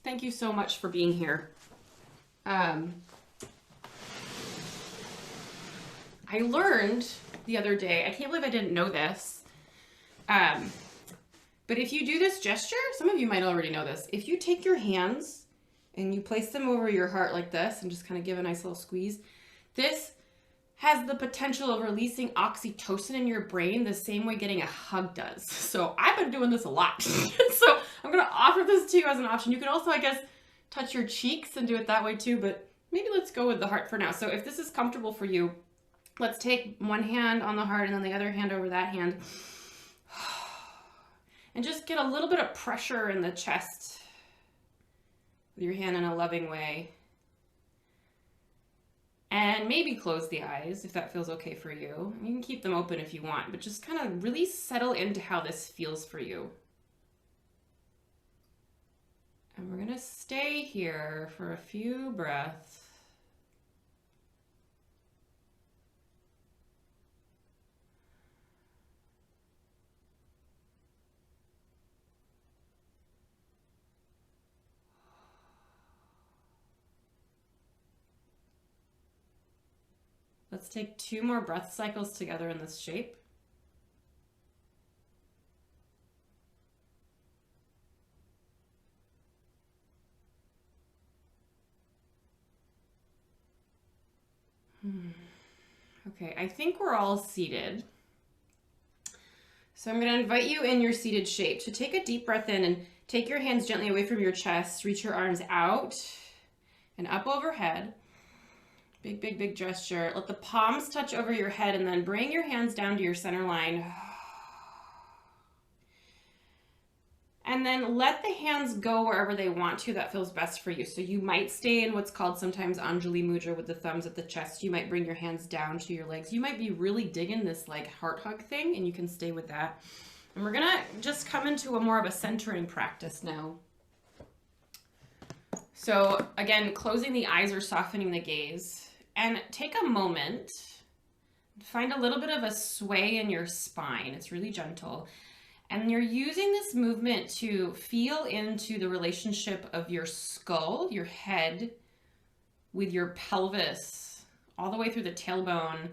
Thank you so much for being here. Um, I learned the other day, I can't believe I didn't know this, um, but if you do this gesture, some of you might already know this. If you take your hands and you place them over your heart like this and just kind of give a nice little squeeze, this has the potential of releasing oxytocin in your brain the same way getting a hug does. So I've been doing this a lot. So I'm going to offer this to you as an option. You can also, I guess, touch your cheeks and do it that way too, but maybe let's go with the heart for now. So if this is comfortable for you, let's take one hand on the heart and then the other hand over that hand. And just get a little bit of pressure in the chest with your hand in a loving way. And maybe close the eyes if that feels okay for you. You can keep them open if you want, but just kind of really settle into how this feels for you. And we're going to stay here for a few breaths. Let's take 2 more breath cycles together in this shape. Okay, I think we're all seated. So I'm going to invite you in your seated shape to take a deep breath in and take your hands gently away from your chest. Reach your arms out and up overhead. Big, big, big gesture. Let the palms touch over your head and then bring your hands down to your center line. And then let the hands go wherever they want to that feels best for you. So you might stay in what's called sometimes Anjali Mudra with the thumbs at the chest. You might bring your hands down to your legs. You might be really digging this like heart hug thing and you can stay with that. And we're gonna just come into a more of a centering practice now. So again, closing the eyes or softening the gaze. And take a moment, find a little bit of a sway in your spine. It's really gentle. And you're using this movement to feel into the relationship of your skull, your head, with your pelvis, all the way through the tailbone.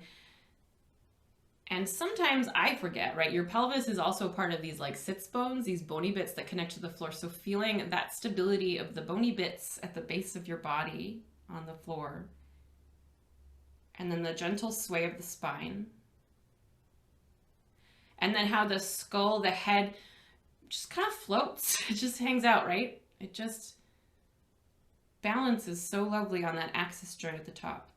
And sometimes I forget, right? Your pelvis is also part of these like sits bones, these bony bits that connect to the floor. So feeling that stability of the bony bits at the base of your body on the floor. And then the gentle sway of the spine. And then how the skull, the head, just kind of floats. It just hangs out, right? It just balances so lovely on that axis joint at the top.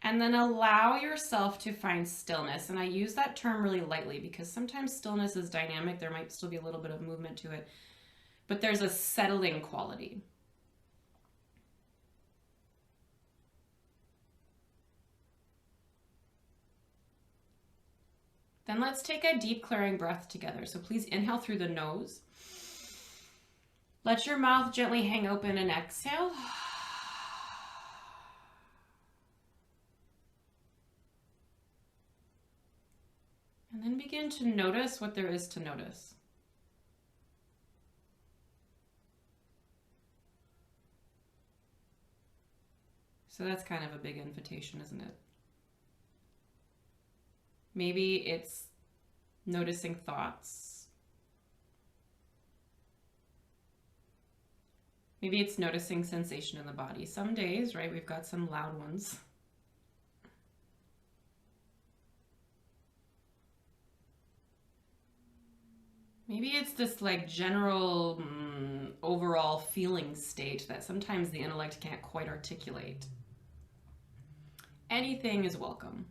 And then allow yourself to find stillness. And I use that term really lightly because sometimes stillness is dynamic. There might still be a little bit of movement to it. But there's a settling quality. Then let's take a deep clearing breath together. So please inhale through the nose. Let your mouth gently hang open and exhale. And then begin to notice what there is to notice. So that's kind of a big invitation, isn't it? Maybe it's noticing thoughts. Maybe it's noticing sensation in the body. Some days, right, we've got some loud ones. Maybe it's this like general overall feeling state that sometimes the intellect can't quite articulate. Anything is welcome.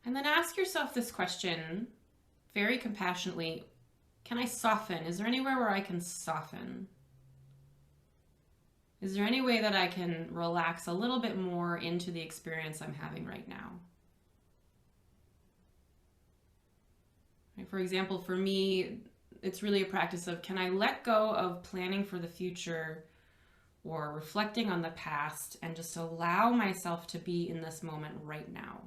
And then ask yourself this question very compassionately. Can I soften? Is there anywhere where I can soften? Is there any way that I can relax a little bit more into the experience I'm having right now? For example, for me, it's really a practice of, can I let go of planning for the future or reflecting on the past, and just allow myself to be in this moment right now.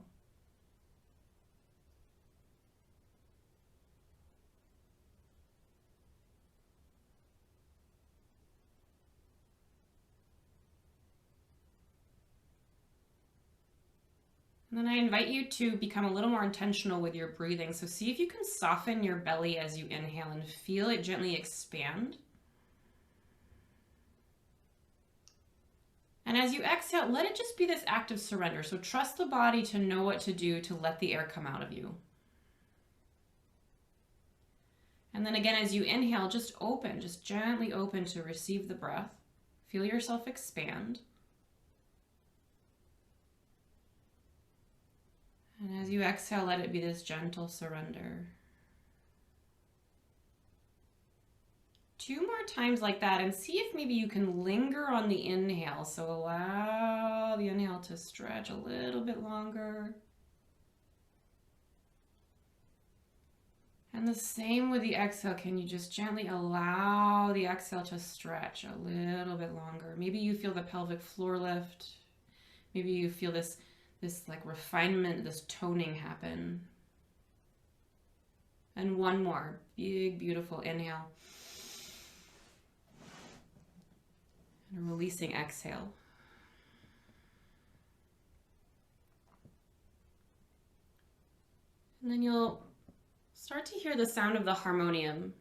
And then I invite you to become a little more intentional with your breathing. So see if you can soften your belly as you inhale and feel it gently expand. And as you exhale, let it just be this act of surrender. So trust the body to know what to do to let the air come out of you. And then again, as you inhale, just open, just gently open to receive the breath. Feel yourself expand. And as you exhale, let it be this gentle surrender. 2 more times like that, and see if maybe you can linger on the inhale. So allow the inhale to stretch a little bit longer. And the same with the exhale. Can you just gently allow the exhale to stretch a little bit longer? Maybe you feel the pelvic floor lift. Maybe you feel this like refinement, this toning happen. And one more big, beautiful inhale. And a releasing exhale. And then you'll start to hear the sound of the harmonium.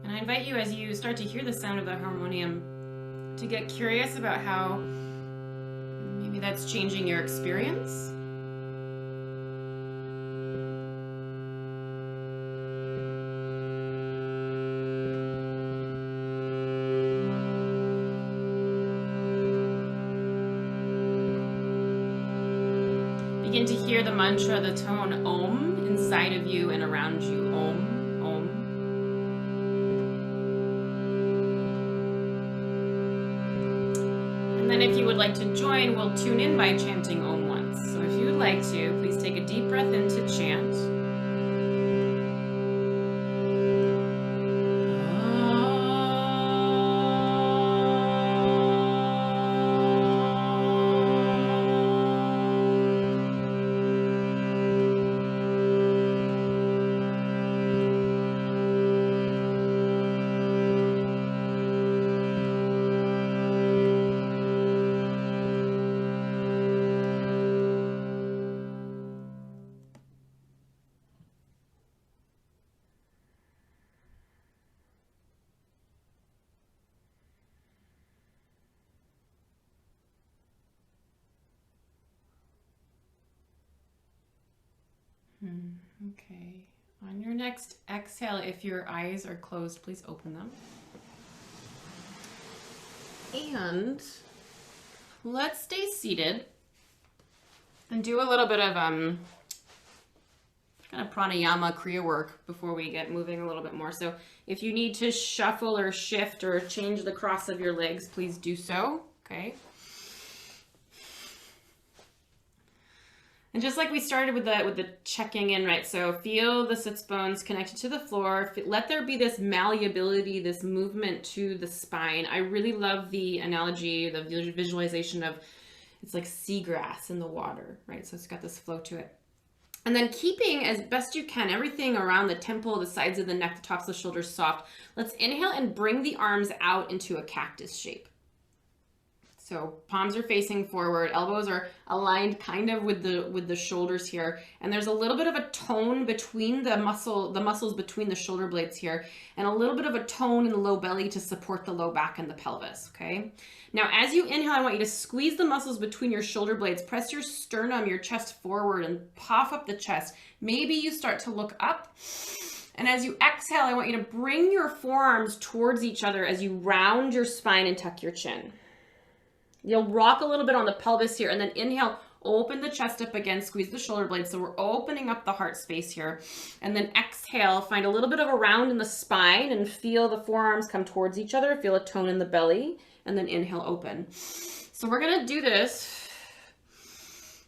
And I invite you, as you start to hear the sound of the harmonium, to get curious about how maybe that's changing your experience. Begin to hear the mantra, the tone Om inside of you and around you. Om, Om. And then if you would like to join, we'll tune in by chanting Om once. So if you would like to, please take a deep breath in to chant. Okay. On your next exhale, if your eyes are closed, please open them. And let's stay seated and do a little bit of kind of pranayama kriya work before we get moving a little bit more. So if you need to shuffle or shift or change the cross of your legs, please do so. Okay. And just like we started with the checking in, right? So feel the sits bones connected to the floor. Let there be this malleability, this movement to the spine. I really love the analogy, the visualization of it's like seagrass in the water, right? So it's got this flow to it. And then keeping as best you can everything around the temple, the sides of the neck, the tops of the shoulders soft. Let's inhale and bring the arms out into a cactus shape. So palms are facing forward, elbows are aligned kind of with the shoulders here. And there's a little bit of a tone between the muscles between the shoulder blades here, and a little bit of a tone in the low belly to support the low back and the pelvis, okay? Now, as you inhale, I want you to squeeze the muscles between your shoulder blades, press your sternum, your chest forward, and puff up the chest. Maybe you start to look up. And as you exhale, I want you to bring your forearms towards each other as you round your spine and tuck your chin. You'll rock a little bit on the pelvis here, and then inhale, open the chest up again, squeeze the shoulder blades. So we're opening up the heart space here. And then exhale, find a little bit of a round in the spine and feel the forearms come towards each other. Feel a tone in the belly, and then inhale, open. So we're gonna do this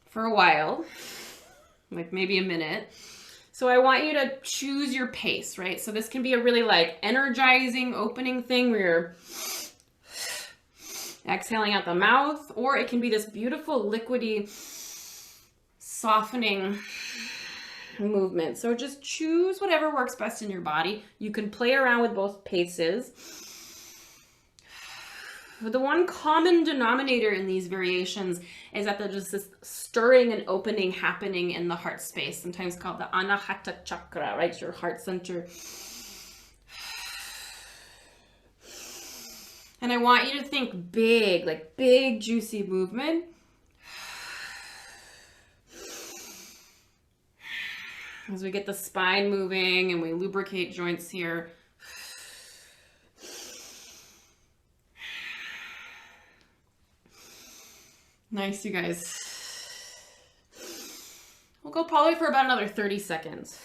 for a while, like maybe a minute. So I want you to choose your pace, right? So this can be a really like energizing opening thing where you're exhaling out the mouth, or it can be this beautiful liquidy softening movement. So just choose whatever works best in your body. You can play around with both paces. The one common denominator in these variations is that there's just this stirring and opening happening in the heart space, sometimes called the Anahata chakra, right? Your heart center. And I want you to think big, like big, juicy movement. As we get the spine moving and we lubricate joints here. Nice, you guys. We'll go probably for about another 30 seconds.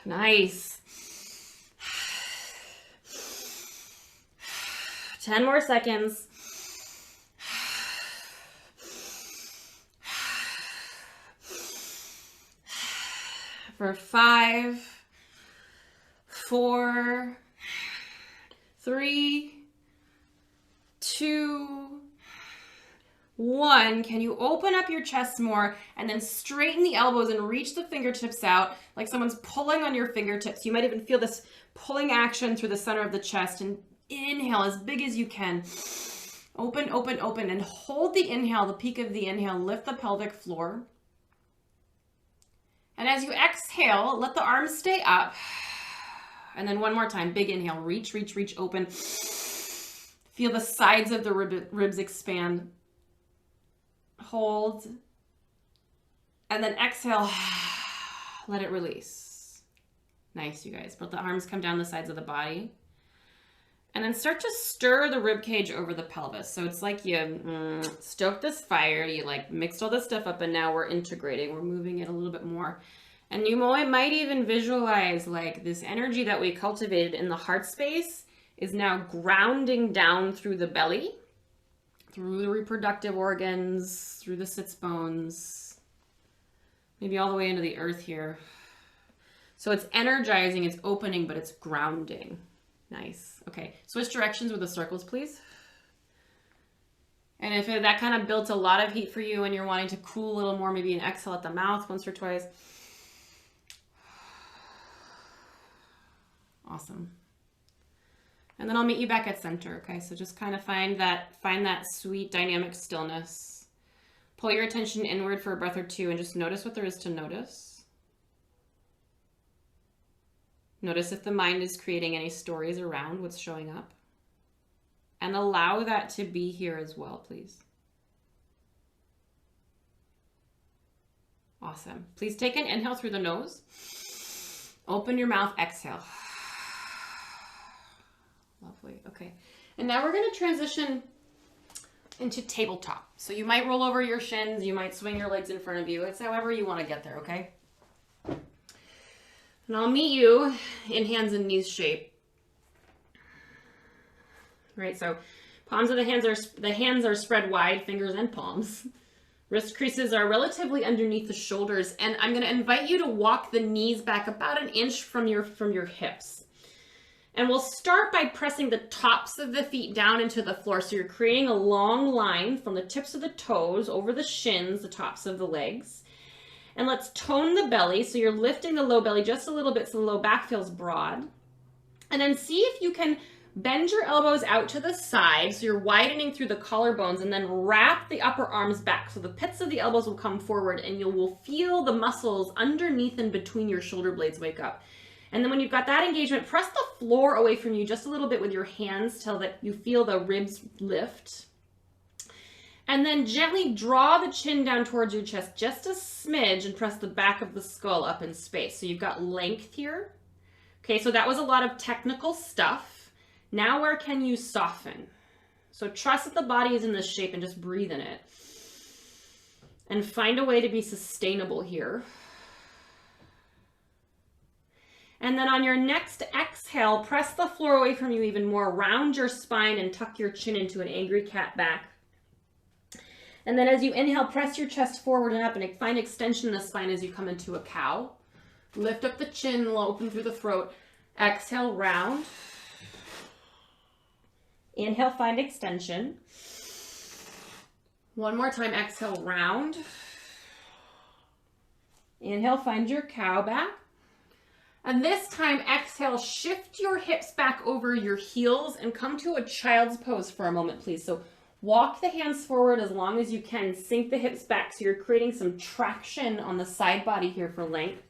Nice. 10 more seconds. For 5, 4, 3, 2, 1. Can you open up your chest more and then straighten the elbows and reach the fingertips out like someone's pulling on your fingertips. You might even feel this pulling action through the center of the chest, and inhale as big as you can. Open, open, open, and hold the inhale, the peak of the inhale. Lift the pelvic floor. And as you exhale, let the arms stay up. And then one more time, big inhale, reach, reach, reach, open. Feel the sides of the ribs expand. Hold. And then exhale, let it release. Nice, you guys. Let the arms come down the sides of the body. And then start to stir the rib cage over the pelvis. So it's like you stoked this fire, you like mixed all this stuff up, and now we're integrating. We're moving it a little bit more. And you might even visualize like this energy that we cultivated in the heart space is now grounding down through the belly, through the reproductive organs, through the sits bones, maybe all the way into the earth here. So it's energizing, it's opening, but it's grounding. Nice. Okay, switch directions with the circles, please. And if that kind of built a lot of heat for you and you're wanting to cool a little more, maybe an exhale at the mouth once or twice. Awesome. And then I'll meet you back at center, okay? So just kind of find that sweet dynamic stillness. Pull your attention inward for a breath or two and just notice what there is to notice. Notice if the mind is creating any stories around what's showing up. And allow that to be here as well, please. Awesome. Please take an inhale through the nose. Open your mouth, exhale. Lovely. Okay. And now we're going to transition into tabletop. So you might roll over your shins, you might swing your legs in front of you. It's however you want to get there, okay? And I'll meet you in hands and knees shape. Right, so palms of the hands are spread wide, fingers and palms. Wrist creases are relatively underneath the shoulders, and I'm going to invite you to walk the knees back about an inch from your hips. And we'll start by pressing the tops of the feet down into the floor. So you're creating a long line from the tips of the toes over the shins, the tops of the legs. And let's tone the belly. So you're lifting the low belly just a little bit so the low back feels broad. And then see if you can bend your elbows out to the side. So you're widening through the collarbones, and then wrap the upper arms back. So the pits of the elbows will come forward, and you will feel the muscles underneath and between your shoulder blades wake up. And then when you've got that engagement, press the floor away from you just a little bit with your hands till that you feel the ribs lift. And then gently draw the chin down towards your chest just a smidge and press the back of the skull up in space. So you've got length here. Okay, so that was a lot of technical stuff. Now where can you soften? So trust that the body is in this shape and just breathe in it. And find a way to be sustainable here. And then on your next exhale, press the floor away from you even more. Round your spine and tuck your chin into an angry cat back. And then as you inhale, press your chest forward and up and find extension in the spine as you come into a cow. Lift up the chin, open through the throat. Exhale, round. Inhale, find extension. One more time, exhale, round. Inhale, find your cow back. And this time, exhale, shift your hips back over your heels and come to a child's pose for a moment, please. So walk the hands forward as long as you can. Sink the hips back so you're creating some traction on the side body here for length.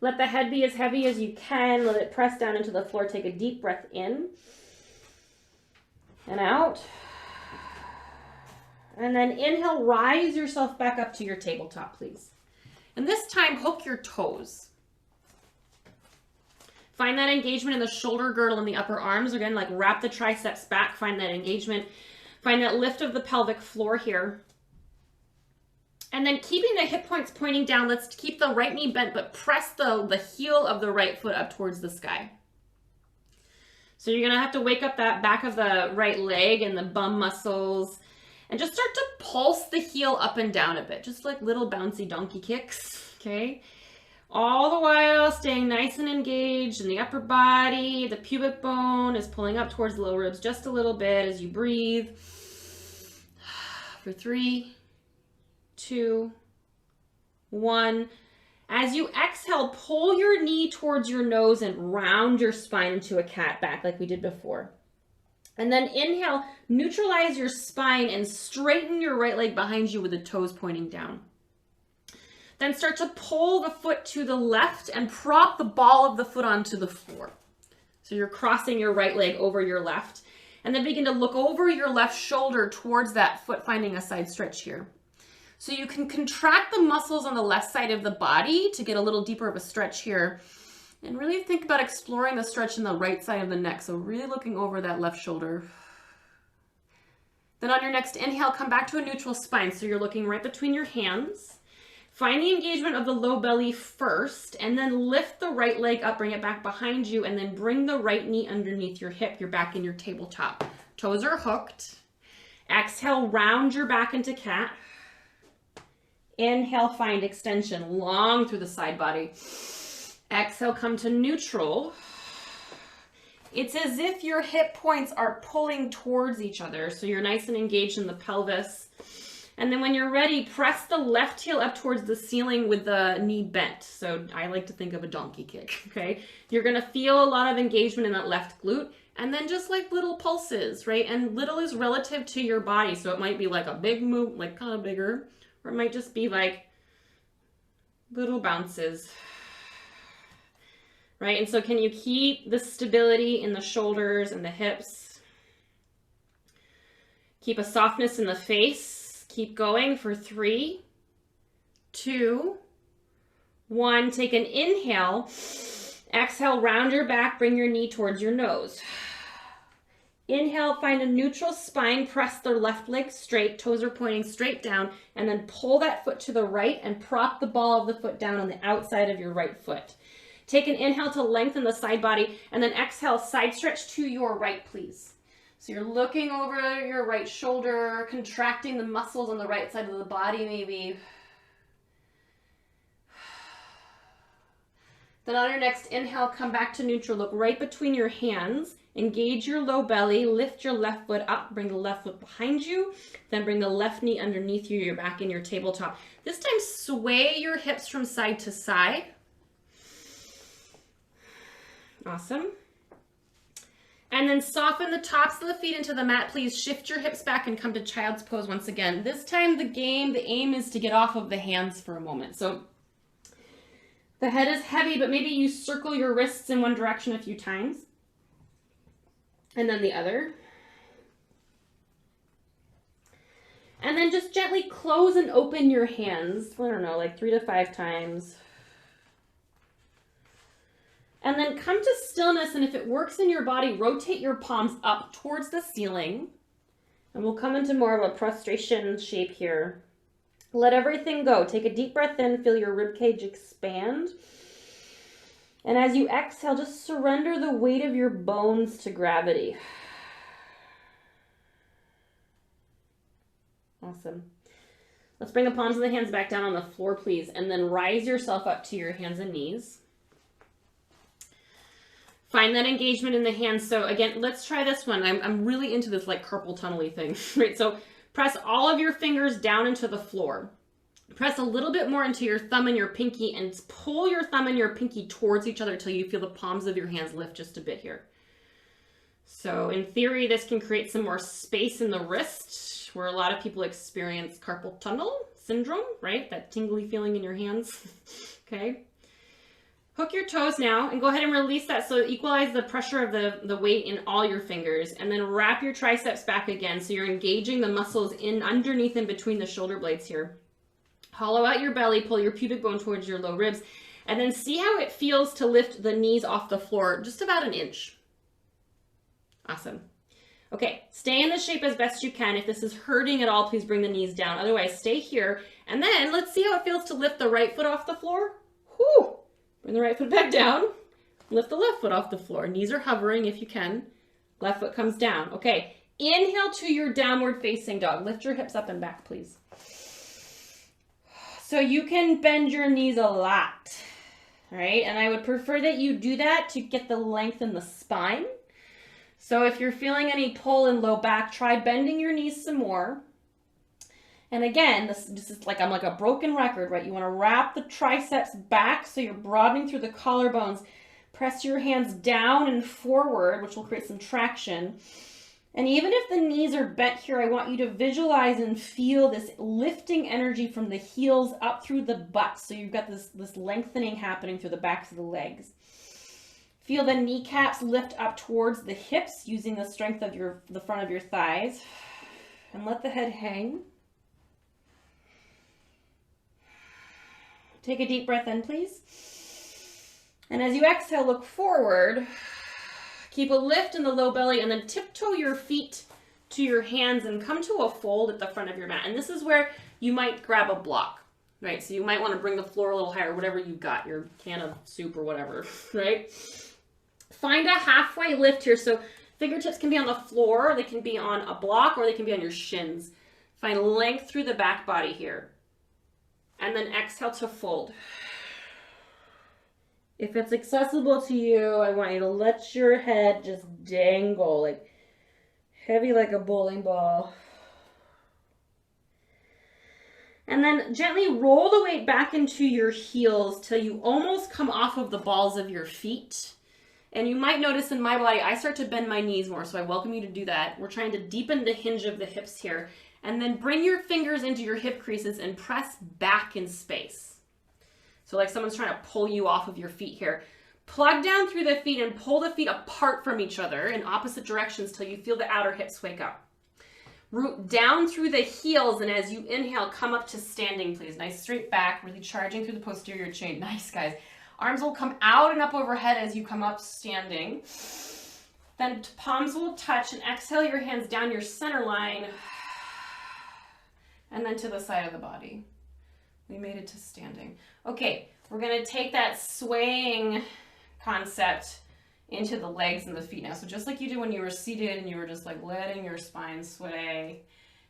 Let the head be as heavy as you can. Let it press down into the floor. Take a deep breath in and out. And then inhale, rise yourself back up to your tabletop, please. And this time, hook your toes. Find that engagement in the shoulder girdle and the upper arms. Again, like wrap the triceps back. Find that engagement. Find that lift of the pelvic floor here. And then keeping the hip points pointing down, let's keep the right knee bent, but press the heel of the right foot up towards the sky. So you're gonna have to wake up that back of the right leg and the bum muscles and just start to pulse the heel up and down a bit, just like little bouncy donkey kicks, okay? All the while staying nice and engaged in the upper body. The pubic bone is pulling up towards the lower ribs just a little bit as you breathe. For 3, 2, 1. As you exhale, pull your knee towards your nose and round your spine into a cat back like we did before. And then inhale, neutralize your spine and straighten your right leg behind you with the toes pointing down. Then start to pull the foot to the left and prop the ball of the foot onto the floor. So you're crossing your right leg over your left. And then begin to look over your left shoulder towards that foot, finding a side stretch here. So you can contract the muscles on the left side of the body to get a little deeper of a stretch here. And really think about exploring the stretch in the right side of the neck. So really looking over that left shoulder. Then on your next inhale, come back to a neutral spine. So you're looking right between your hands. Find the engagement of the low belly first, and then lift the right leg up, bring it back behind you, and then bring the right knee underneath your hip. You're back in your tabletop. Toes are hooked. Exhale, round your back into cat. Inhale, find extension long through the side body. Exhale, come to neutral. It's as if your hip points are pulling towards each other, so you're nice and engaged in the pelvis. And then when you're ready, press the left heel up towards the ceiling with the knee bent. So I like to think of a donkey kick, okay? You're gonna feel a lot of engagement in that left glute, and then just like little pulses, right? And little is relative to your body. So it might be like a big move, like kind of bigger, or it might just be like little bounces, right? And so can you keep the stability in the shoulders and the hips? Keep a softness in the face. Keep going for 3, 2, 1. Take an inhale. Exhale, round your back, bring your knee towards your nose. Inhale, find a neutral spine, press the left leg straight, toes are pointing straight down, and then pull that foot to the right and prop the ball of the foot down on the outside of your right foot. Take an inhale to lengthen the side body, and then exhale, side stretch to your right, please. So you're looking over your right shoulder, contracting the muscles on the right side of the body maybe. Then on your next inhale, come back to neutral. Look right between your hands. Engage your low belly. Lift your left foot up. Bring the left foot behind you. Then bring the left knee underneath you. You're back in your tabletop. This time, sway your hips from side to side. Awesome. And then soften the tops of the feet into the mat. Please shift your hips back and come to child's pose once again. This time the aim is to get off of the hands for a moment. So the head is heavy, but maybe you circle your wrists in one direction a few times. And then the other. And then just gently close and open your hands. I don't know, like 3 to 5 times. And then come to stillness, and if it works in your body, rotate your palms up towards the ceiling. And we'll come into more of a prostration shape here. Let everything go. Take a deep breath in, feel your rib cage expand. And as you exhale, just surrender the weight of your bones to gravity. Awesome. Let's bring the palms of the hands back down on the floor, please, and then rise yourself up to your hands and knees. Find that engagement in the hands. So again, let's try this one. I'm really into this like carpal tunnel-y thing, right? So press all of your fingers down into the floor. Press a little bit more into your thumb and your pinky and pull your thumb and your pinky towards each other until you feel the palms of your hands lift just a bit here. So in theory, this can create some more space in the wrist where a lot of people experience carpal tunnel syndrome, right? That tingly feeling in your hands, okay? Hook your toes now and go ahead and release that so equalize the pressure of the weight in all your fingers, and then wrap your triceps back again so you're engaging the muscles in underneath and between the shoulder blades here. Hollow out your belly, pull your pubic bone towards your low ribs, and then see how it feels to lift the knees off the floor just about 1 inch. Awesome. Okay, stay in this shape as best you can. If this is hurting at all, please bring the knees down. Otherwise, stay here. And then let's see how it feels to lift the right foot off the floor. Whew. Bring the right foot back down. Lift the left foot off the floor. Knees are hovering if you can. Left foot comes down. Okay, inhale to your downward facing dog. Lift your hips up and back, please. So you can bend your knees a lot, right? And I would prefer that you do that to get the length in the spine. So if you're feeling any pull in low back, try bending your knees some more. And again, this is like, I'm like a broken record, right? You want to wrap the triceps back so you're broadening through the collarbones. Press your hands down and forward, which will create some traction. And even if the knees are bent here, I want you to visualize and feel this lifting energy from the heels up through the butt. So you've got this lengthening happening through the backs of the legs. Feel the kneecaps lift up towards the hips using the strength of the front of your thighs. And let the head hang. Take a deep breath in, please. And as you exhale, look forward. Keep a lift in the low belly and then tiptoe your feet to your hands and come to a fold at the front of your mat. And this is where you might grab a block, right? So you might want to bring the floor a little higher, whatever you got, your can of soup or whatever, right? Find a halfway lift here. So fingertips can be on the floor, they can be on a block, or they can be on your shins. Find length through the back body here. And then exhale to fold. If it's accessible to you, I want you to let your head just dangle, like heavy like a bowling ball. And then gently roll the weight back into your heels till you almost come off of the balls of your feet. And you might notice in my body, I start to bend my knees more, so I welcome you to do that. We're trying to deepen the hinge of the hips here. And then bring your fingers into your hip creases and press back in space. So like someone's trying to pull you off of your feet here. Plug down through the feet and pull the feet apart from each other in opposite directions till you feel the outer hips wake up. Root down through the heels, and as you inhale, come up to standing, please. Nice straight back, really charging through the posterior chain. Nice, guys. Arms will come out and up overhead as you come up standing. Then palms will touch, and exhale your hands down your center line. And then to the side of the body. We made it to standing. Okay, we're gonna take that swaying concept into the legs and the feet now. So just like you did when you were seated and you were just like letting your spine sway.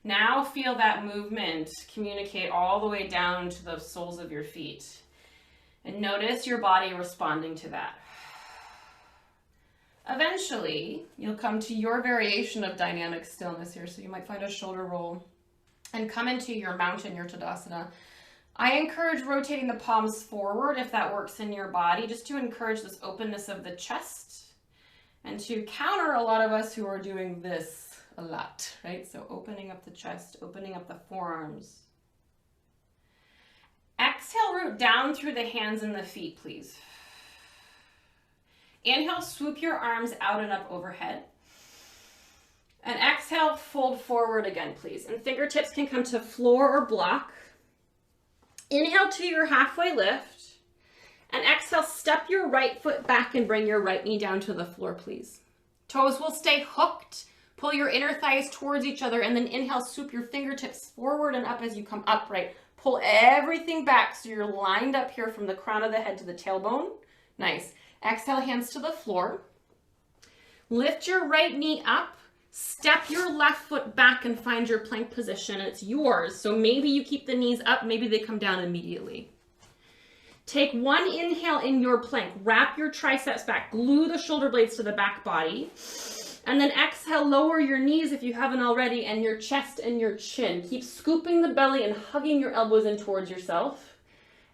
Now feel that movement communicate all the way down to the soles of your feet. And notice your body responding to that. Eventually, you'll come to your variation of dynamic stillness here. So you might find a shoulder roll and come into your mountain, your Tadasana. I encourage rotating the palms forward if that works in your body, just to encourage this openness of the chest and to counter a lot of us who are doing this a lot, right? So opening up the chest, opening up the forearms. Exhale, root down through the hands and the feet, please. Inhale, swoop your arms out and up overhead. And exhale, fold forward again, please. And fingertips can come to floor or block. Inhale to your halfway lift. And exhale, step your right foot back and bring your right knee down to the floor, please. Toes will stay hooked. Pull your inner thighs towards each other, and then inhale, swoop your fingertips forward and up as you come upright. Pull everything back so you're lined up here from the crown of the head to the tailbone. Nice. Exhale, hands to the floor. Lift your right knee up. Step your left foot back and find your plank position. It's yours. So maybe you keep the knees up, maybe they come down immediately. Take one inhale in your plank. Wrap your triceps back. Glue the shoulder blades to the back body. And then exhale, lower your knees if you haven't already, and your chest and your chin. Keep scooping the belly and hugging your elbows in towards yourself.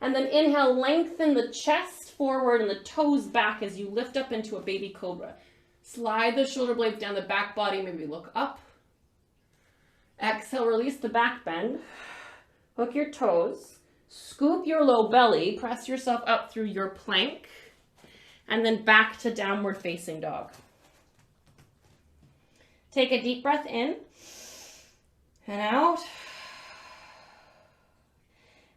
And then inhale, lengthen the chest forward and the toes back as you lift up into a baby cobra. Slide the shoulder blades down the back body, maybe look up. Exhale, release the back bend. Hook your toes. Scoop your low belly. Press yourself up through your plank. And then back to downward facing dog. Take a deep breath in and out.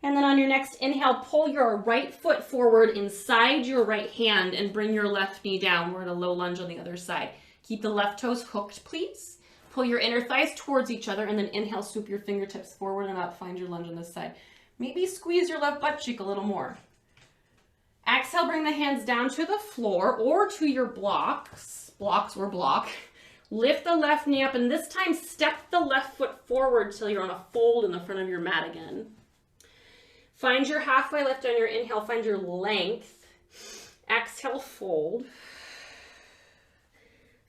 And then on your next inhale, pull your right foot forward inside your right hand and bring your left knee down. We're in a low lunge on the other side. Keep the left toes hooked, please. Pull your inner thighs towards each other and then inhale, swoop your fingertips forward and up. Find your lunge on this side. Maybe squeeze your left butt cheek a little more. Exhale, bring the hands down to the floor or to your blocks. Blocks or block. Lift the left knee up and this time step the left foot forward till you're on a fold in the front of your mat again. Find your halfway lift on your inhale. Find your length. Exhale, fold.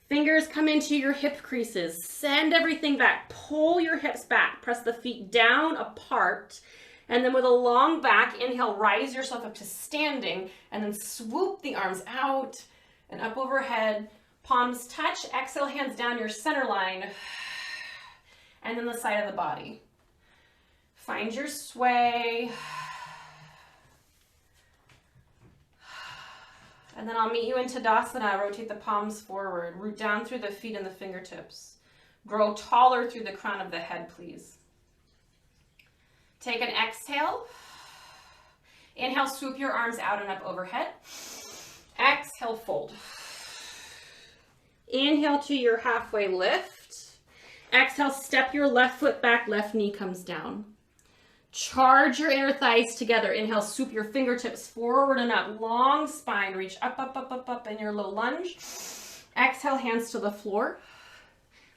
Fingers come into your hip creases. Send everything back. Pull your hips back. Press the feet down, apart. And then with a long back, inhale, rise yourself up to standing. And then swoop the arms out and up overhead. Palms touch. Exhale, hands down your center line. And then the side of the body. Find your sway. And then I'll meet you in Tadasana. Rotate the palms forward. Root down through the feet and the fingertips. Grow taller through the crown of the head, please. Take an exhale. Inhale, swoop your arms out and up overhead. Exhale, fold. Inhale to your halfway lift. Exhale, step your left foot back, left knee comes down. Charge your inner thighs together. Inhale, swoop your fingertips forward and up. Long spine, reach up, up, up, up, up in your low lunge. Exhale, hands to the floor.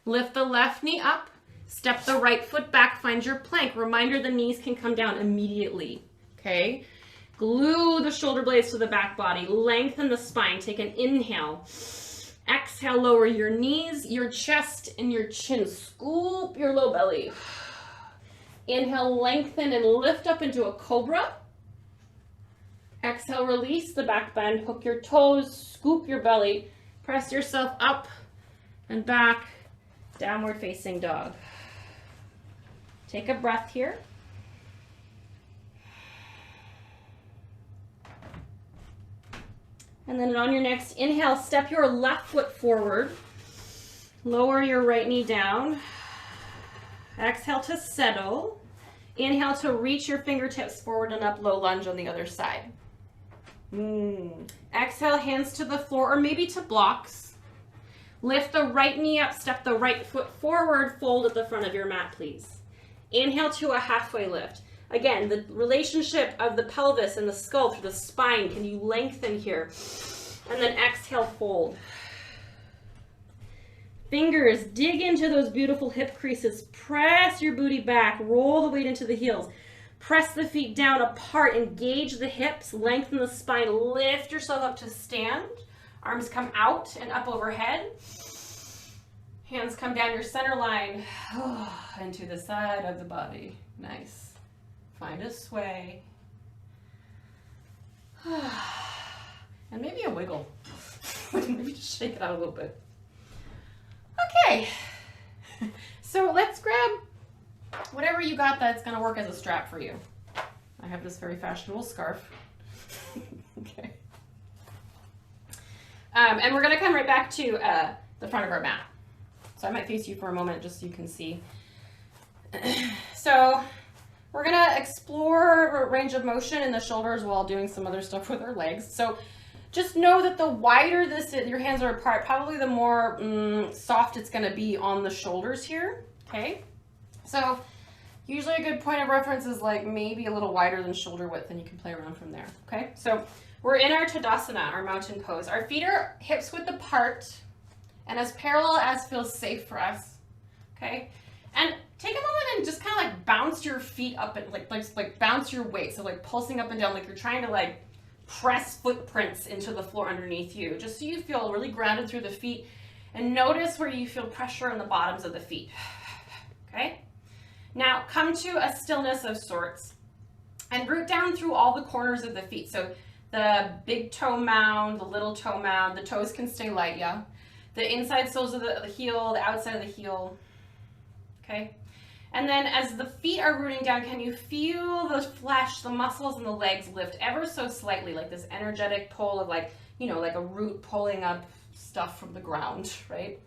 Lift the left knee up. Step the right foot back, find your plank. Reminder, the knees can come down immediately, okay? Glue the shoulder blades to the back body. Lengthen the spine. Take an inhale. Exhale, lower your knees, your chest, and your chin. Scoop your low belly. Inhale, lengthen and lift up into a cobra. Exhale, release the back bend. Hook your toes, scoop your belly. Press yourself up and back. Downward facing dog. Take a breath here. And then on your next inhale, step your left foot forward. Lower your right knee down. Exhale to settle. Inhale to reach your fingertips forward and up, low lunge on the other side. Exhale, hands to the floor or maybe to blocks. Lift the right knee up, step the right foot forward, fold at the front of your mat, please. Inhale to a halfway lift. Again, the relationship of the pelvis and the skull through the spine, can you lengthen here? And then exhale, fold. Fingers, dig into those beautiful hip creases. Press your booty back. Roll the weight into the heels. Press the feet down apart. Engage the hips. Lengthen the spine. Lift yourself up to stand. Arms come out and up overhead. Hands come down your center line. Into the side of the body. Nice. Find a sway. And maybe a wiggle. Maybe just shake it out a little bit. Okay, so let's grab whatever you got that's going to work as a strap for you. I have this very fashionable scarf. Okay. And we're going to come right back to the front of our mat. So I might face you for a moment just so you can see. So we're going to explore range of motion in the shoulders while doing some other stuff with our legs. So just know that the wider your hands are apart, probably the more soft it's going to be on the shoulders here, okay? So Usually a good point of reference is like maybe a little wider than shoulder width, and you can play around from there, okay? So we're in our Tadasana, our mountain pose. Our feet are hips width apart and as parallel as feels safe for us, okay? And take a moment and just kind of like bounce your feet up and like bounce your weight. So like pulsing up and down, like you're trying to like press footprints into the floor underneath you, just so you feel really grounded through the feet, and notice where you feel pressure in the bottoms of the feet, okay? Now come to a stillness of sorts and root down through all the corners of the feet. So the big toe mound, the little toe mound, the toes can stay light, yeah? The inside soles of the heel, the outside of the heel, okay? And then as the feet are rooting down, can you feel the flesh, the muscles in the legs lift ever so slightly, like this energetic pull of like, you know, like a root pulling up stuff from the ground, right?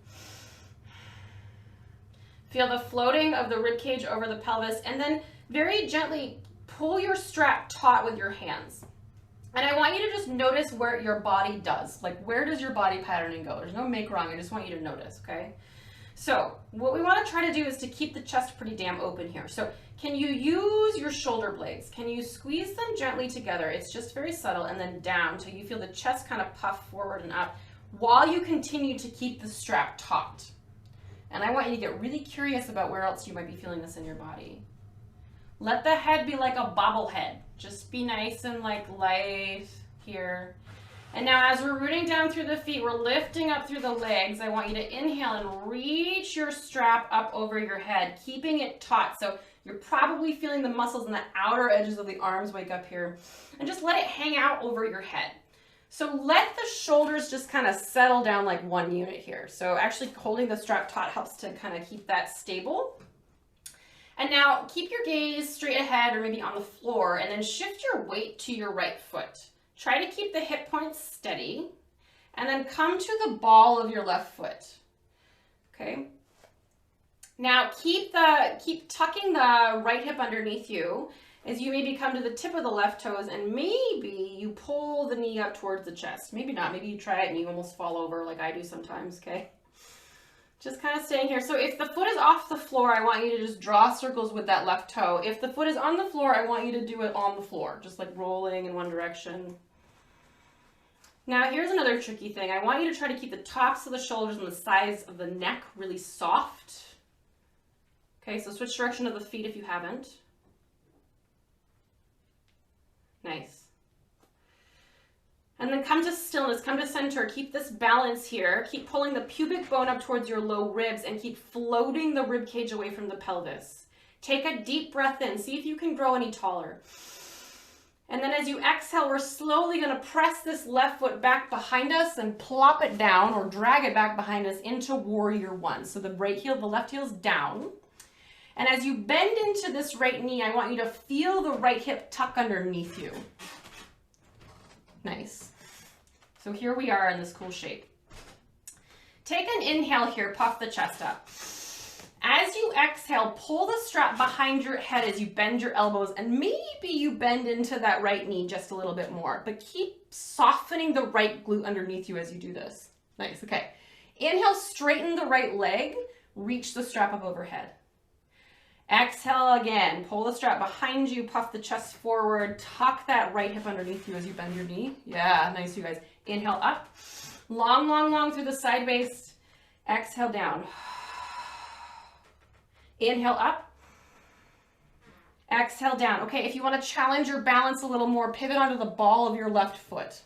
Feel the floating of the rib cage over the pelvis, and then very gently pull your strap taut with your hands. And I want you to just notice where your body does. Like, where does your body patterning go? There's no make wrong. I just want you to notice, okay? So what we want to try to do is to keep the chest pretty damn open here. So can you use your shoulder blades? Can you squeeze them gently together? It's just very subtle, and then down till you feel the chest kind of puff forward and up while you continue to keep the strap taut. And I want you to get really curious about where else you might be feeling this in your body. Let the head be like a bobblehead. Just be nice and like light here. And now as we're rooting down through the feet, we're lifting up through the legs. I want you to inhale and reach your strap up over your head, keeping it taut. So you're probably feeling the muscles in the outer edges of the arms wake up here. And just let it hang out over your head. So let the shoulders just kind of settle down like one unit here. So actually holding the strap taut helps to kind of keep that stable. And now keep your gaze straight ahead or maybe on the floor, and then shift your weight to your right foot. Try to keep the hip points steady, and then come to the ball of your left foot, okay? Now keep tucking the right hip underneath you as you maybe come to the tip of the left toes, and maybe you pull the knee up towards the chest. Maybe not, maybe you try it and you almost fall over like I do sometimes, okay? Just kind of staying here. So if the foot is off the floor, I want you to just draw circles with that left toe. If the foot is on the floor, I want you to do it on the floor, just like rolling in one direction. Now here's another tricky thing. I want you to try to keep the tops of the shoulders and the sides of the neck really soft. Okay, so switch direction of the feet if you haven't. Nice. And then come to stillness, come to center, keep this balance here. Keep pulling the pubic bone up towards your low ribs and keep floating the rib cage away from the pelvis. Take a deep breath in, see if you can grow any taller. And then as you exhale, we're slowly gonna press this left foot back behind us and plop it down or drag it back behind us into warrior one. So the left heel is down. And as you bend into this right knee, I want you to feel the right hip tuck underneath you. Nice. So here we are in this cool shape. Take an inhale here, puff the chest up. As you exhale, pull the strap behind your head as you bend your elbows, and maybe you bend into that right knee just a little bit more, but keep softening the right glute underneath you as you do this. Nice, okay. Inhale, straighten the right leg, reach the strap up overhead. Exhale again, pull the strap behind you, puff the chest forward, tuck that right hip underneath you as you bend your knee. Yeah, nice, you guys. Inhale up, long, long, long through the side waist. Exhale down. Inhale up, exhale down. Okay, if you want to challenge your balance a little more, pivot onto the ball of your left foot.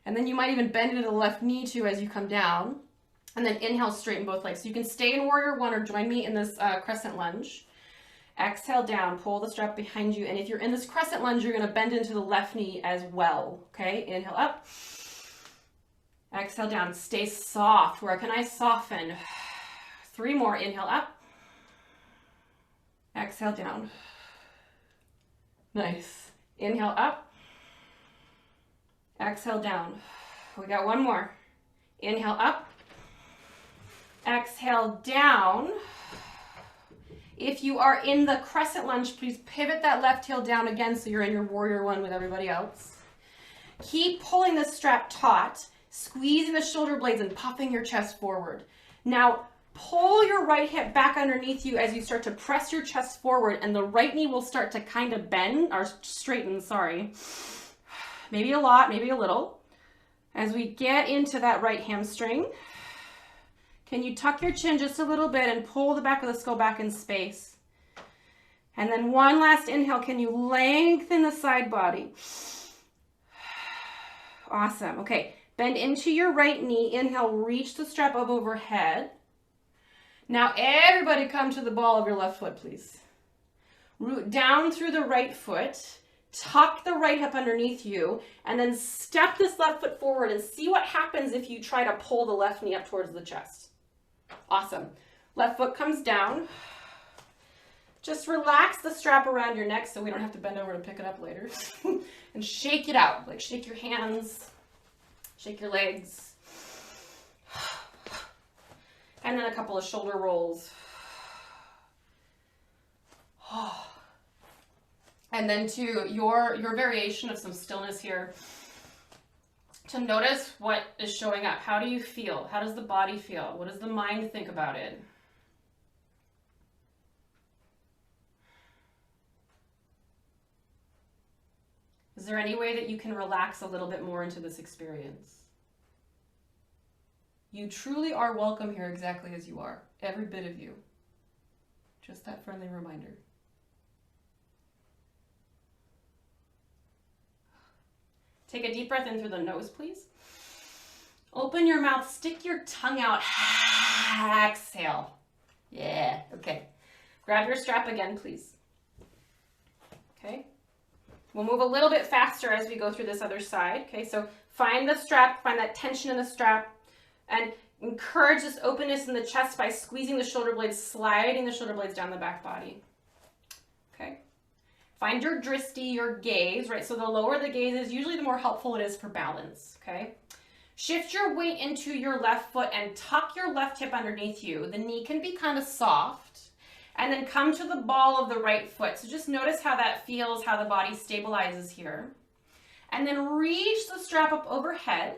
And then you might even bend into the left knee too as you come down. And then inhale, straighten both legs. So you can stay in warrior one or join me in this crescent lunge. Exhale down, pull the strap behind you. And if you're in this crescent lunge, you're gonna bend into the left knee as well, okay? Inhale up, exhale down, stay soft. Where can I soften? 3 more, inhale up, exhale down. Nice. Inhale up, exhale down. We got 1 more. Inhale up, exhale down. If you are in the crescent lunge, please pivot that left heel down again so you're in your warrior one with everybody else. Keep pulling the strap taut, squeezing the shoulder blades and puffing your chest forward. Now, pull your right hip back underneath you as you start to press your chest forward, and the right knee will start to kind of bend, or straighten, sorry. Maybe a lot, maybe a little. As we get into that right hamstring, can you tuck your chin just a little bit and pull the back of the skull back in space? And then one last inhale, can you lengthen the side body? Awesome. Okay, bend into your right knee. Inhale, reach the strap up overhead. Now everybody come to the ball of your left foot, please. Root down through the right foot, tuck the right hip underneath you, and then step this left foot forward and see what happens if you try to pull the left knee up towards the chest. Awesome. Left foot comes down. Just relax the strap around your neck so we don't have to bend over to pick it up later. And shake it out. Like shake your hands, shake your legs. And then a couple of shoulder rolls. And then to your variation of some stillness here, to notice what is showing up. How do you feel? How does the body feel? What does the mind think about it? Is there any way that you can relax a little bit more into this experience? You truly are welcome here exactly as you are, every bit of you. Just that friendly reminder. Take a deep breath in through the nose, please. Open your mouth, stick your tongue out, exhale. Yeah, okay. Grab your strap again, please. Okay. We'll move a little bit faster as we go through this other side. Okay, so find the strap, find that tension in the strap, and encourage this openness in the chest by squeezing the shoulder blades, sliding the shoulder blades down the back body. Okay. Find your drishti, your gaze, right? So the lower the gaze is, usually the more helpful it is for balance, okay? Shift your weight into your left foot and tuck your left hip underneath you. The knee can be kind of soft. And then come to the ball of the right foot. So just notice how that feels, how the body stabilizes here. And then reach the strap up overhead.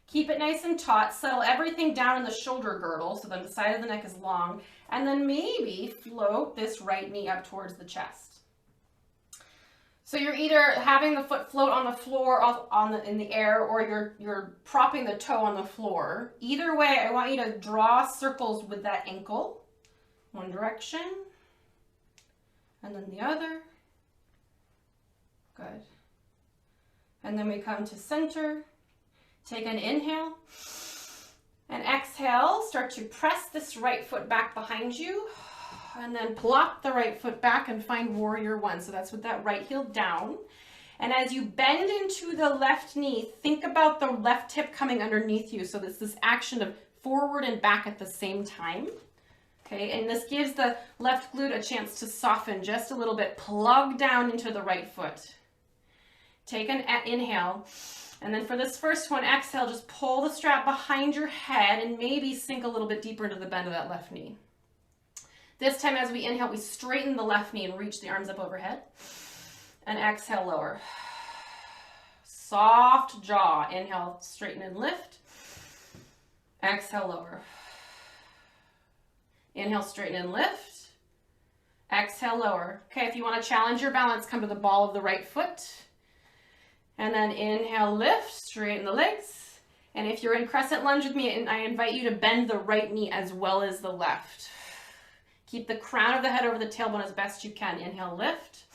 Keep it nice and taut. Settle everything down in the shoulder girdle so that the side of the neck is long. And then maybe float this right knee up towards the chest. So you're either having the foot float on the floor in the air, or you're propping the toe on the floor. Either way, I want you to draw circles with that ankle. One direction, and then the other. Good. And then we come to center. Take an inhale. And exhale, start to press this right foot back behind you. And then plop the right foot back and find warrior one. So that's with that right heel down. And as you bend into the left knee, think about the left hip coming underneath you. So it's this action of forward and back at the same time. Okay, and this gives the left glute a chance to soften just a little bit. Plug down into the right foot. Take an inhale. And then for this first one, exhale, just pull the strap behind your head and maybe sink a little bit deeper into the bend of that left knee. This time as we inhale, we straighten the left knee and reach the arms up overhead. And exhale, lower. Soft jaw. Inhale, straighten and lift. Exhale, lower. Inhale, straighten and lift. Exhale, lower. Okay, if you want to challenge your balance, come to the ball of the right foot. And then inhale, lift, straighten the legs. And if you're in crescent lunge with me, I invite you to bend the right knee as well as the left. Keep the crown of the head over the tailbone as best you can. Inhale, lift.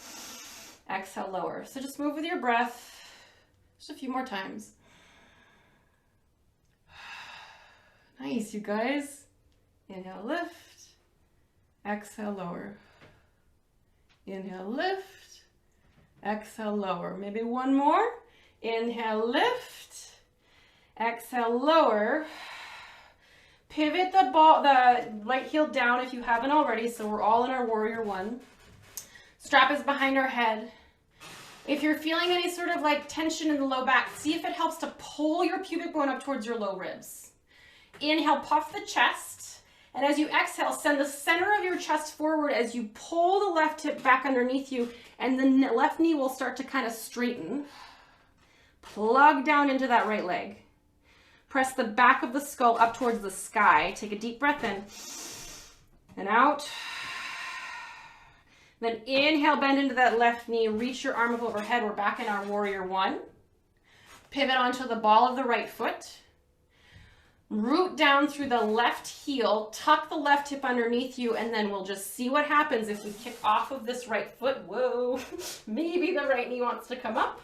Exhale, lower. So just move with your breath. Just a few more times. Nice, you guys. Inhale, lift. Exhale, lower. Inhale, lift. Exhale, lower. Maybe one more. Inhale, lift. Exhale, lower. Pivot the right heel down if you haven't already, so we're all in our warrior one. Strap is behind our head. If you're feeling any sort of like tension in the low back, see if it helps to pull your pubic bone up towards your low ribs. Inhale, puff the chest. And as you exhale, send the center of your chest forward as you pull the left hip back underneath you, and the left knee will start to kind of straighten. Plug down into that right leg. Press the back of the skull up towards the sky. Take a deep breath in and out. Then inhale, bend into that left knee, reach your arm up overhead. We're back in our warrior one. Pivot onto the ball of the right foot. Root down through the left heel, tuck the left hip underneath you, and then we'll just see what happens if we kick off of this right foot. Whoa, maybe the right knee wants to come up.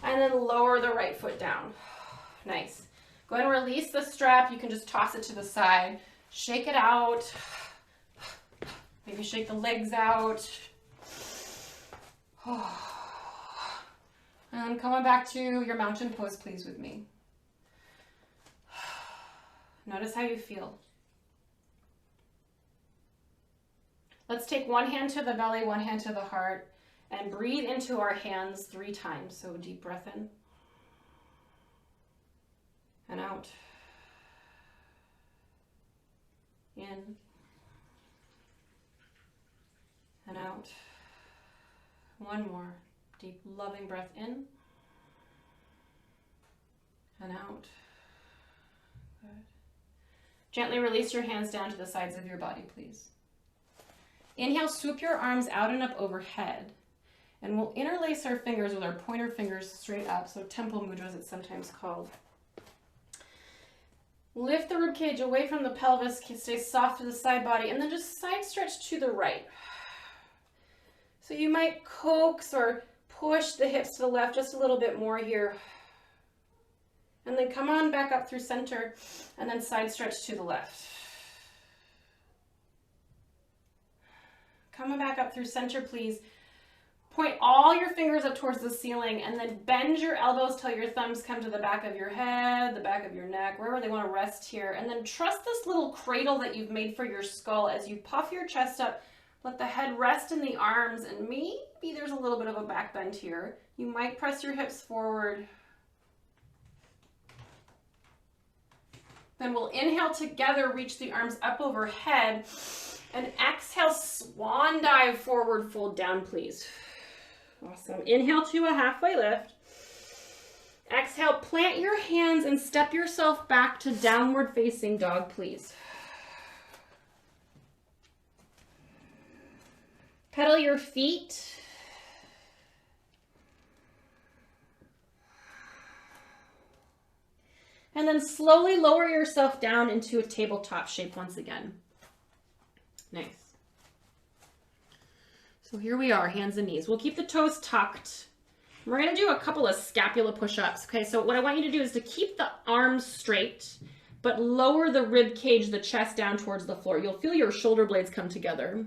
And then lower the right foot down. Nice. Go ahead and release the strap. You can just toss it to the side. Shake it out. Maybe shake the legs out. And coming back to your mountain pose, please, with me. Notice how you feel. Let's take one hand to the belly, one hand to the heart, and breathe into our hands 3 times. So deep breath in and out. In and out. One more. Deep, loving breath in and out. Good. Gently release your hands down to the sides of your body, please. Inhale, swoop your arms out and up overhead. And we'll interlace our fingers with our pointer fingers straight up, so temple mudra as it's sometimes called. Lift the ribcage away from the pelvis, stay soft to the side body, and then just side stretch to the right. So you might coax or push the hips to the left just a little bit more here. And then come on back up through center and then side stretch to the left. Coming back up through center, please. Point all your fingers up towards the ceiling and then bend your elbows till your thumbs come to the back of your head, the back of your neck, wherever they want to rest here. And then trust this little cradle that you've made for your skull as you puff your chest up. Let the head rest in the arms, and maybe there's a little bit of a back bend here. You might press your hips forward. Then we'll inhale together, reach the arms up overhead, and exhale, swan dive forward, fold down, please. Awesome. Inhale to a halfway lift. Exhale, plant your hands and step yourself back to downward facing dog, please. Pedal your feet. And then slowly lower yourself down into a tabletop shape once again. Nice. So here we are, hands and knees. We'll keep the toes tucked. We're going to do a couple of scapula push-ups. Okay, so what I want you to do is to keep the arms straight, but lower the rib cage, the chest down towards the floor. You'll feel your shoulder blades come together.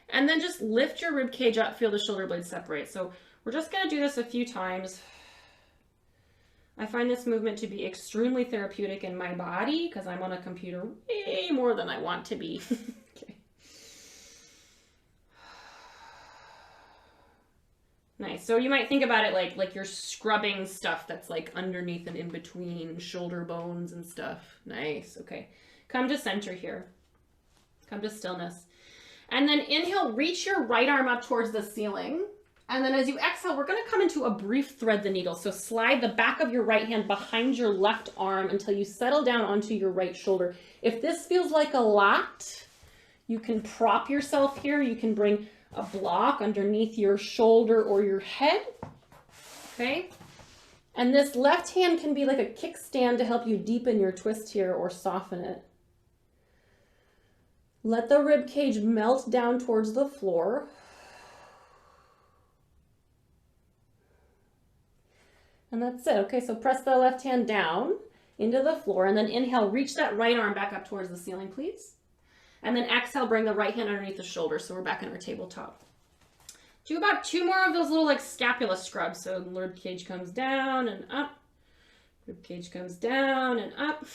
And then just lift your rib cage up, feel the shoulder blades separate. So we're just going to do this a few times. I find this movement to be extremely therapeutic in my body because I'm on a computer way more than I want to be. Okay. Nice. So you might think about it like you're scrubbing stuff that's like underneath and in between shoulder bones and stuff. Nice. Okay. Come to center here. Come to stillness. And then inhale, reach your right arm up towards the ceiling. And then as you exhale, we're going to come into a brief thread the needle. So slide the back of your right hand behind your left arm until you settle down onto your right shoulder. If this feels like a lot, you can prop yourself here. You can bring a block underneath your shoulder or your head. Okay. And this left hand can be like a kickstand to help you deepen your twist here or soften it. Let the rib cage melt down towards the floor. And that's it. Okay, so press the left hand down into the floor and then inhale, reach that right arm back up towards the ceiling, please. And then exhale, bring the right hand underneath the shoulder. So we're back in our tabletop. Do about 2 more of those little like scapula scrubs. So the rib cage comes down and up. Rib cage comes down and up.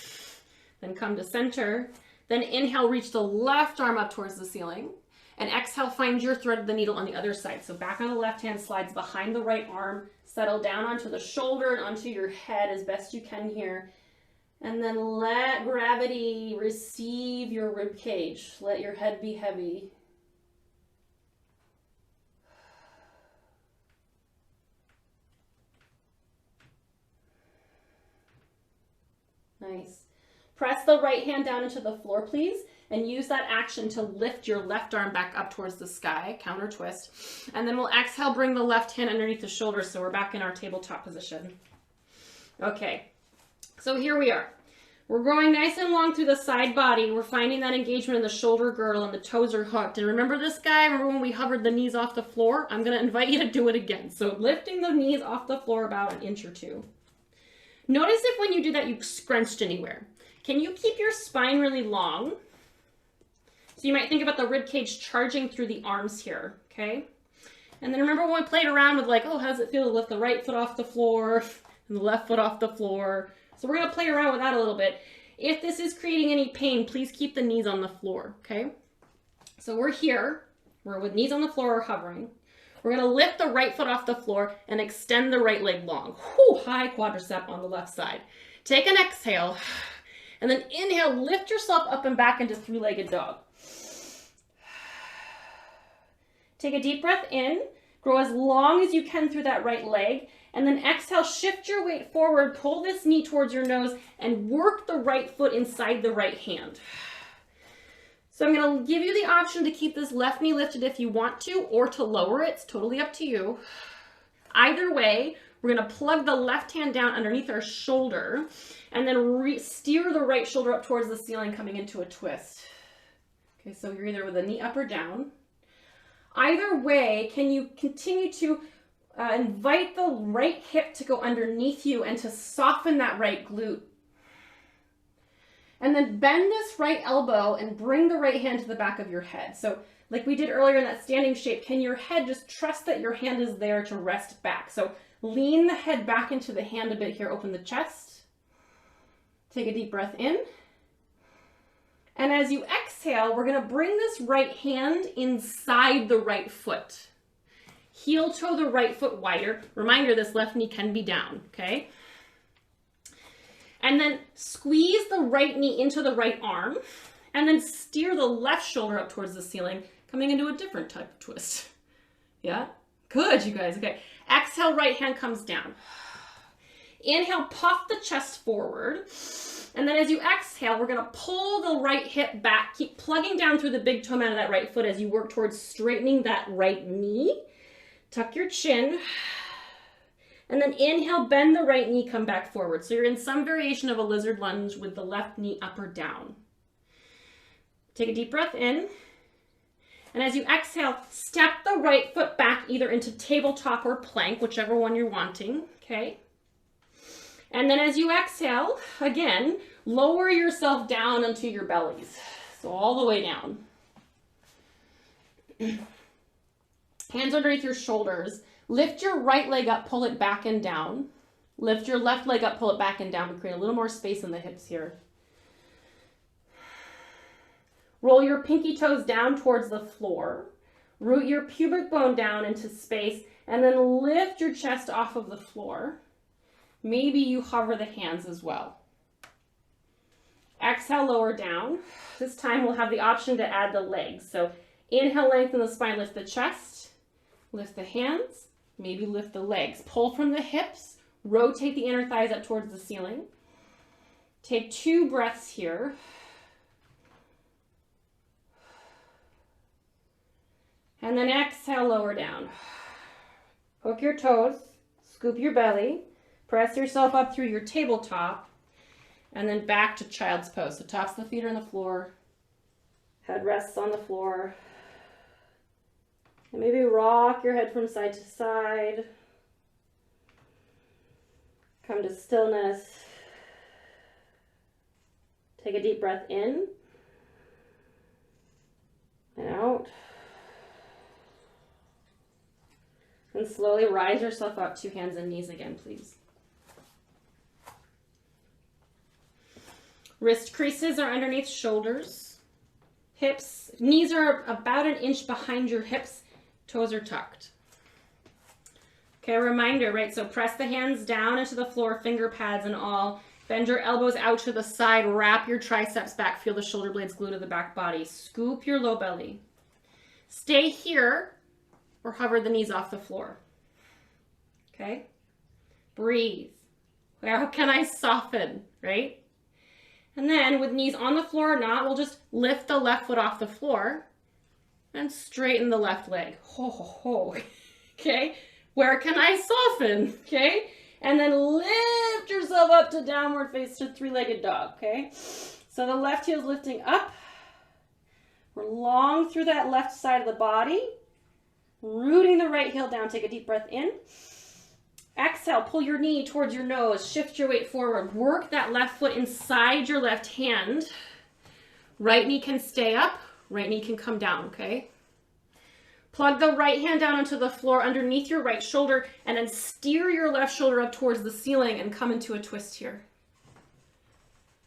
Then come to center. Then inhale, reach the left arm up towards the ceiling. And exhale, find your thread of the needle on the other side. So back on the left hand slides behind the right arm. Settle down onto the shoulder and onto your head as best you can here. And then let gravity receive your rib cage. Let your head be heavy. Nice. Press the right hand down into the floor, please, and use that action to lift your left arm back up towards the sky, counter twist. And then we'll exhale, bring the left hand underneath the shoulders so we're back in our tabletop position. Okay, so here we are. We're growing nice and long through the side body. We're finding that engagement in the shoulder girdle and the toes are hooked. And remember this guy? Remember when we hovered the knees off the floor? I'm going to invite you to do it again. So lifting the knees off the floor about an inch or two. Notice if when you do that, you scrunched anywhere. Can you keep your spine really long? So you might think about the rib cage charging through the arms here, okay? And then remember when we played around with like, oh, how does it feel to lift the right foot off the floor and the left foot off the floor? So we're gonna play around with that a little bit. If this is creating any pain, please keep the knees on the floor, okay? So we're here, we're with knees on the floor or hovering. We're gonna lift the right foot off the floor and extend the right leg long. Whew, high quadricep on the left side. Take an exhale, and then inhale, lift yourself up and back into three-legged dog. Take a deep breath in, grow as long as you can through that right leg, and then exhale, shift your weight forward, pull this knee towards your nose, and work the right foot inside the right hand. So I'm going to give you the option to keep this left knee lifted if you want to, or to lower it. It's totally up to you. Either way, we're going to plug the left hand down underneath our shoulder, and then steer the right shoulder up towards the ceiling, coming into a twist. Okay, so you're either with a knee up or down. Either way, can you continue to invite the right hip to go underneath you and to soften that right glute. And then bend this right elbow and bring the right hand to the back of your head. So like we did earlier in that standing shape, can your head just trust that your hand is there to rest back? So lean the head back into the hand a bit here, open the chest. Take a deep breath in. And as you exhale, we're gonna bring this right hand inside the right foot. Heel toe the right foot wider. Reminder, this left knee can be down, okay? And then squeeze the right knee into the right arm, and then steer the left shoulder up towards the ceiling, coming into a different type of twist. Yeah? Good, you guys. Okay. Exhale, right hand comes down. Inhale, puff the chest forward. And then as you exhale, we're going to pull the right hip back. Keep plugging down through the big toe mound of that right foot as you work towards straightening that right knee. Tuck your chin. And then inhale, bend the right knee, come back forward. So you're in some variation of a lizard lunge with the left knee up or down. Take a deep breath in. And as you exhale, step the right foot back either into tabletop or plank, whichever one you're wanting, okay? And then as you exhale, again, lower yourself down onto your bellies. So all the way down. Hands underneath your shoulders. Lift your right leg up, pull it back and down. Lift your left leg up, pull it back and down to create a little more space in the hips here. Roll your pinky toes down towards the floor. Root your pubic bone down into space, and then lift your chest off of the floor. Maybe you hover the hands as well. Exhale, lower down. This time we'll have the option to add the legs. So inhale, lengthen the spine, lift the chest, lift the hands, maybe lift the legs. Pull from the hips, rotate the inner thighs up towards the ceiling. Take 2 breaths here. And then exhale, lower down. Hook your toes, scoop your belly, press yourself up through your tabletop, and then back to child's pose. So tops of the feet are on the floor, head rests on the floor. And maybe rock your head from side to side. Come to stillness. Take a deep breath in and out. And slowly rise yourself up, 2 hands and knees again, please. Wrist creases are underneath shoulders. Hips, knees are about 1 inch behind your hips. Toes are tucked. Okay, a reminder, right? So press the hands down into the floor, finger pads and all. Bend your elbows out to the side. Wrap your triceps back. Feel the shoulder blades glue to the back body. Scoop your low belly. Stay here or hover the knees off the floor. Okay? Breathe. How can I soften, right? And then with knees on the floor or not, we'll just lift the left foot off the floor and straighten the left leg. Ho, ho, ho. Okay, where can I soften? Okay, and then lift yourself up to downward face to three-legged dog. Okay, so the left heel is lifting up. We're long through that left side of the body, rooting the right heel down. Take a deep breath in. Exhale, pull your knee towards your nose, shift your weight forward. Work that left foot inside your left hand. Right knee can stay up, right knee can come down, okay? Plug the right hand down onto the floor underneath your right shoulder and then steer your left shoulder up towards the ceiling and come into a twist here.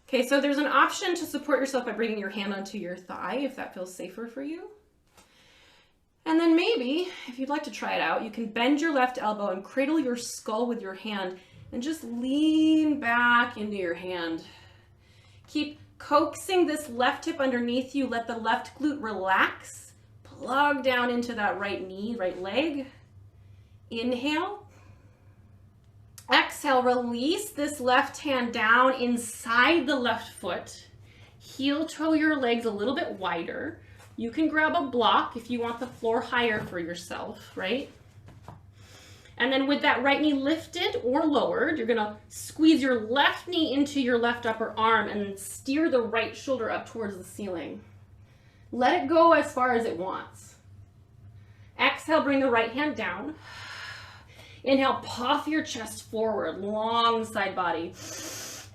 Okay, so there's an option to support yourself by bringing your hand onto your thigh if that feels safer for you. And then maybe, if you'd like to try it out, you can bend your left elbow and cradle your skull with your hand and just lean back into your hand. Keep coaxing this left hip underneath you. Let the left glute relax. Plug down into that right knee, right leg. Inhale. Exhale, release this left hand down inside the left foot. Heel toe your legs a little bit wider. You can grab a block if you want the floor higher for yourself, right? And then with that right knee lifted or lowered, you're gonna squeeze your left knee into your left upper arm and steer the right shoulder up towards the ceiling. Let it go as far as it wants. Exhale, bring the right hand down. Inhale, puff your chest forward, long side body.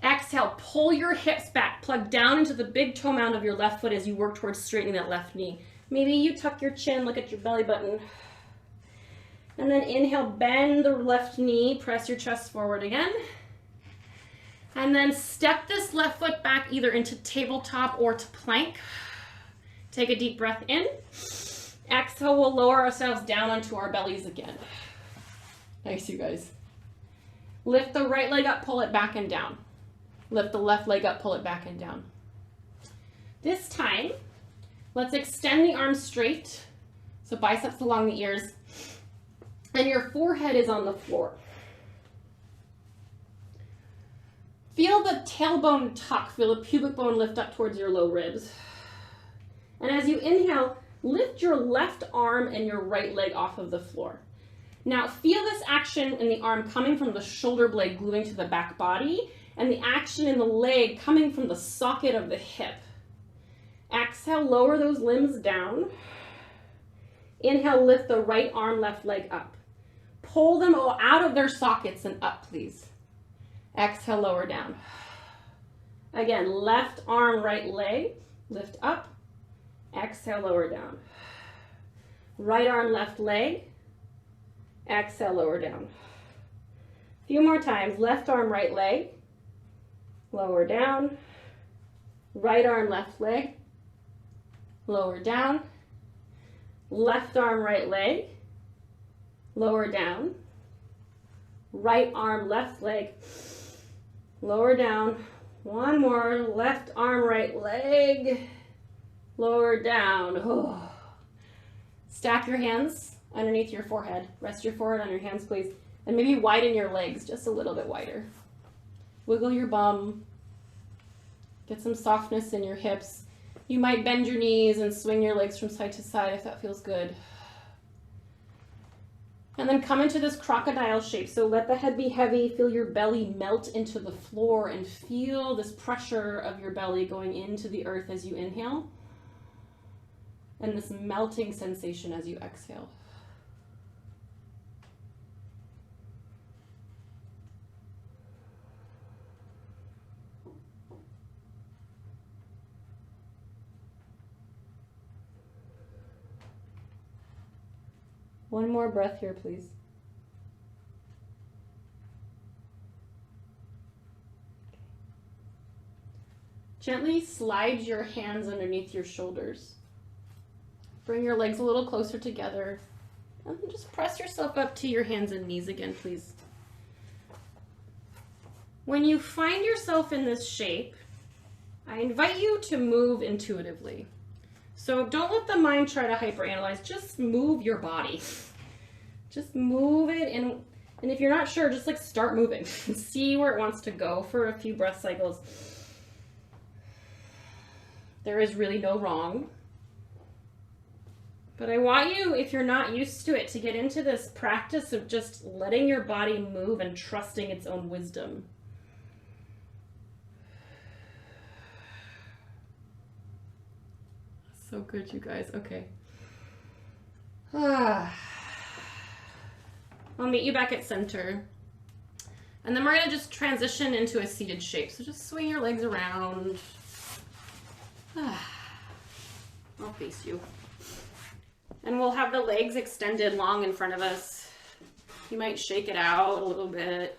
Exhale, pull your hips back, plug down into the big toe mound of your left foot as you work towards straightening that left knee. Maybe you tuck your chin, look at your belly button. And then inhale, bend the left knee, press your chest forward again. And then step this left foot back either into tabletop or to plank. Take a deep breath in. Exhale, we'll lower ourselves down onto our bellies again. Nice, you guys. Lift the right leg up, pull it back and down. Lift the left leg up, pull it back and down. This time, let's extend the arms straight, so biceps along the ears, and your forehead is on the floor. Feel the tailbone tuck, feel the pubic bone lift up towards your low ribs. And as you inhale, lift your left arm and your right leg off of the floor. Now feel this action in the arm coming from the shoulder blade gluing to the back body, and the action in the leg coming from the socket of the hip. Exhale, lower those limbs down. Inhale, lift the right arm, left leg up. Pull them all out of their sockets and up, please. Exhale, lower down. Again, left arm, right leg, lift up. Exhale, lower down. Right arm, left leg. Exhale, lower down. A few more times. Left arm, right leg. Lower down. Right arm, left leg. Lower down. Left arm, right leg. Lower down. Right arm, left leg. Lower down. One more. Left arm, right leg. Lower down. Oh. Stack your hands underneath your forehead. Rest your forehead on your hands, please. And maybe widen your legs just a little bit wider. Wiggle your bum. Get some softness in your hips. You might bend your knees and swing your legs from side to side if that feels good. And then come into this crocodile shape. So let the head be heavy. Feel your belly melt into the floor and feel this pressure of your belly going into the earth as you inhale. And this melting sensation as you exhale. One more breath here, please. Gently slide your hands underneath your shoulders. Bring your legs a little closer together. And just press yourself up to your hands and knees again, please. When you find yourself in this shape, I invite you to move intuitively. So don't let the mind try to hyperanalyze, just move your body. Just move it, and if you're not sure, just like start moving. See where it wants to go for a few breath cycles. There is really no wrong. But I want you, if you're not used to it, to get into this practice of just letting your body move and trusting its own wisdom. So good, you guys. Okay. I'll meet you back at center. And then we're going to just transition into a seated shape. So just swing your legs around. I'll face you. And we'll have the legs extended long in front of us. You might shake it out a little bit.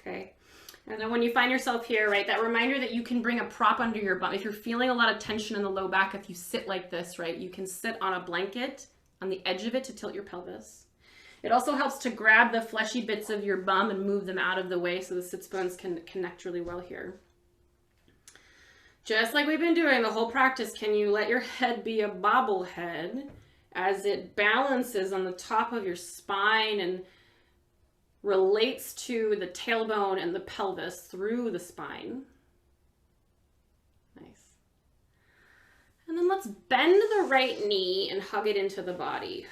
Okay. And then when you find yourself here, right, that reminder that you can bring a prop under your bum. If you're feeling a lot of tension in the low back, if you sit like this, right, you can sit on a blanket on the edge of it to tilt your pelvis. It also helps to grab the fleshy bits of your bum and move them out of the way so the sits bones can connect really well here. Just like we've been doing the whole practice, can you let your head be a bobblehead as it balances on the top of your spine and relates to the tailbone and the pelvis through the spine. Nice. And then let's bend the right knee and hug it into the body.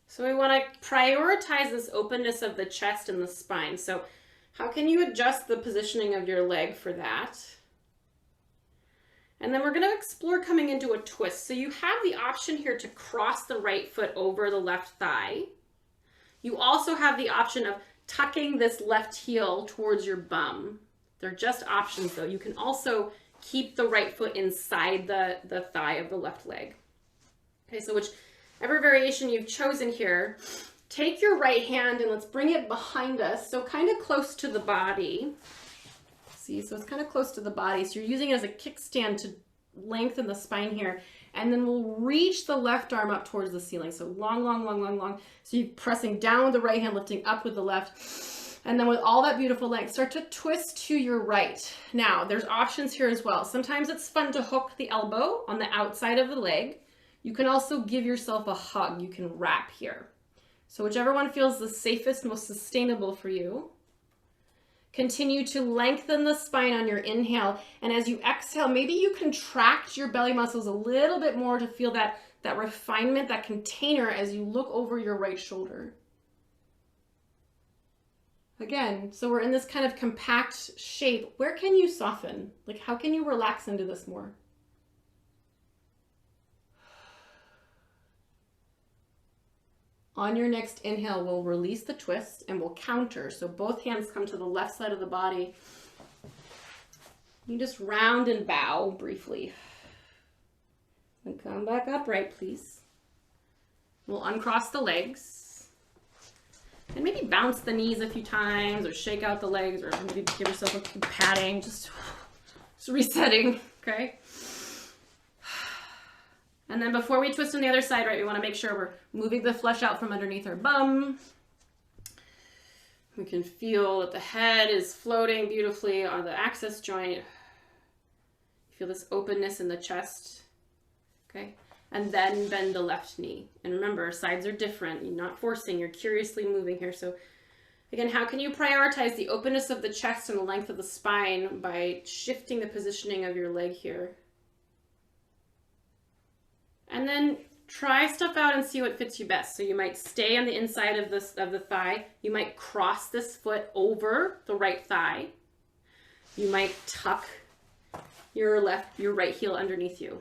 So we want to prioritize this openness of the chest and the spine. So how can you adjust the positioning of your leg for that? And then we're going to explore coming into a twist. So you have the option here to cross the right foot over the left thigh. You also have the option of tucking this left heel towards your bum. They're just options though. You can also keep the right foot inside the thigh of the left leg. Okay, so whichever variation you've chosen here, take your right hand and let's bring it behind us. So kind of close to the body. See, so it's kind of close to the body. So you're using it as a kickstand to lengthen the spine here. And then we'll reach the left arm up towards the ceiling. So long, long, long, long, long. So you're pressing down with the right hand, lifting up with the left. And then with all that beautiful length, start to twist to your right. Now, there's options here as well. Sometimes it's fun to hook the elbow on the outside of the leg. You can also give yourself a hug. You can wrap here. So whichever one feels the safest, most sustainable for you. Continue to lengthen the spine on your inhale. And as you exhale, maybe you contract your belly muscles a little bit more to feel that refinement, that container as you look over your right shoulder. Again, so we're in this kind of compact shape. Where can you soften? Like, how can you relax into this more? On your next inhale, we'll release the twist and we'll counter. So both hands come to the left side of the body. You just round and bow briefly. And come back upright, please. We'll uncross the legs. And maybe bounce the knees a few times or shake out the legs or maybe give yourself a patting, just resetting, okay? And then before we twist on the other side, right, we want to make sure we're moving the flesh out from underneath our bum. We can feel that the head is floating beautifully on the access joint. Feel this openness in the chest, okay? And then bend the left knee. And remember, sides are different. You're not forcing, you're curiously moving here. So again, how can you prioritize the openness of the chest and the length of the spine by shifting the positioning of your leg here? And then try stuff out and see what fits you best. So you might stay on the inside of the thigh. You might cross this foot over the right thigh. You might tuck your right heel underneath you.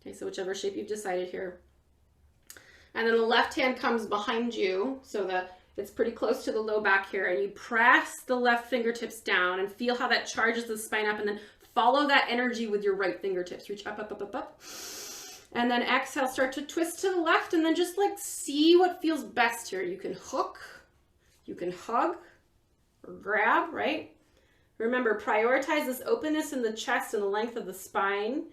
Okay, so whichever shape you've decided here. And then the left hand comes behind you, so that it's pretty close to the low back here, and you press the left fingertips down and feel how that charges the spine up, and then follow that energy with your right fingertips. Reach up, up, up, up, up. And then exhale, start to twist to the left, and then just like see what feels best here. You can hook, you can hug, or grab, right? Remember, prioritize this openness in the chest and the length of the spine.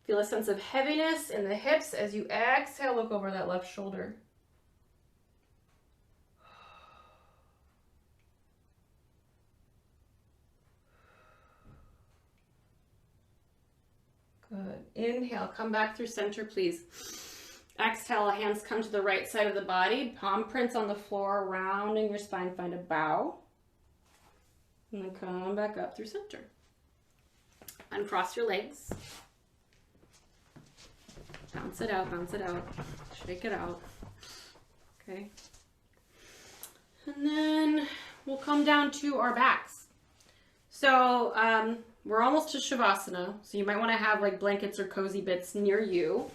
Feel a sense of heaviness in the hips as you exhale, look over that left shoulder. Good. Inhale, come back through center, please. Exhale, hands come to the right side of the body. Palm prints on the floor, rounding your spine, find a bow. And then come back up through center. Uncross your legs. Bounce it out, shake it out. Okay. And then we'll come down to our backs. So we're almost to Shavasana. So you might want to have like blankets or cozy bits near you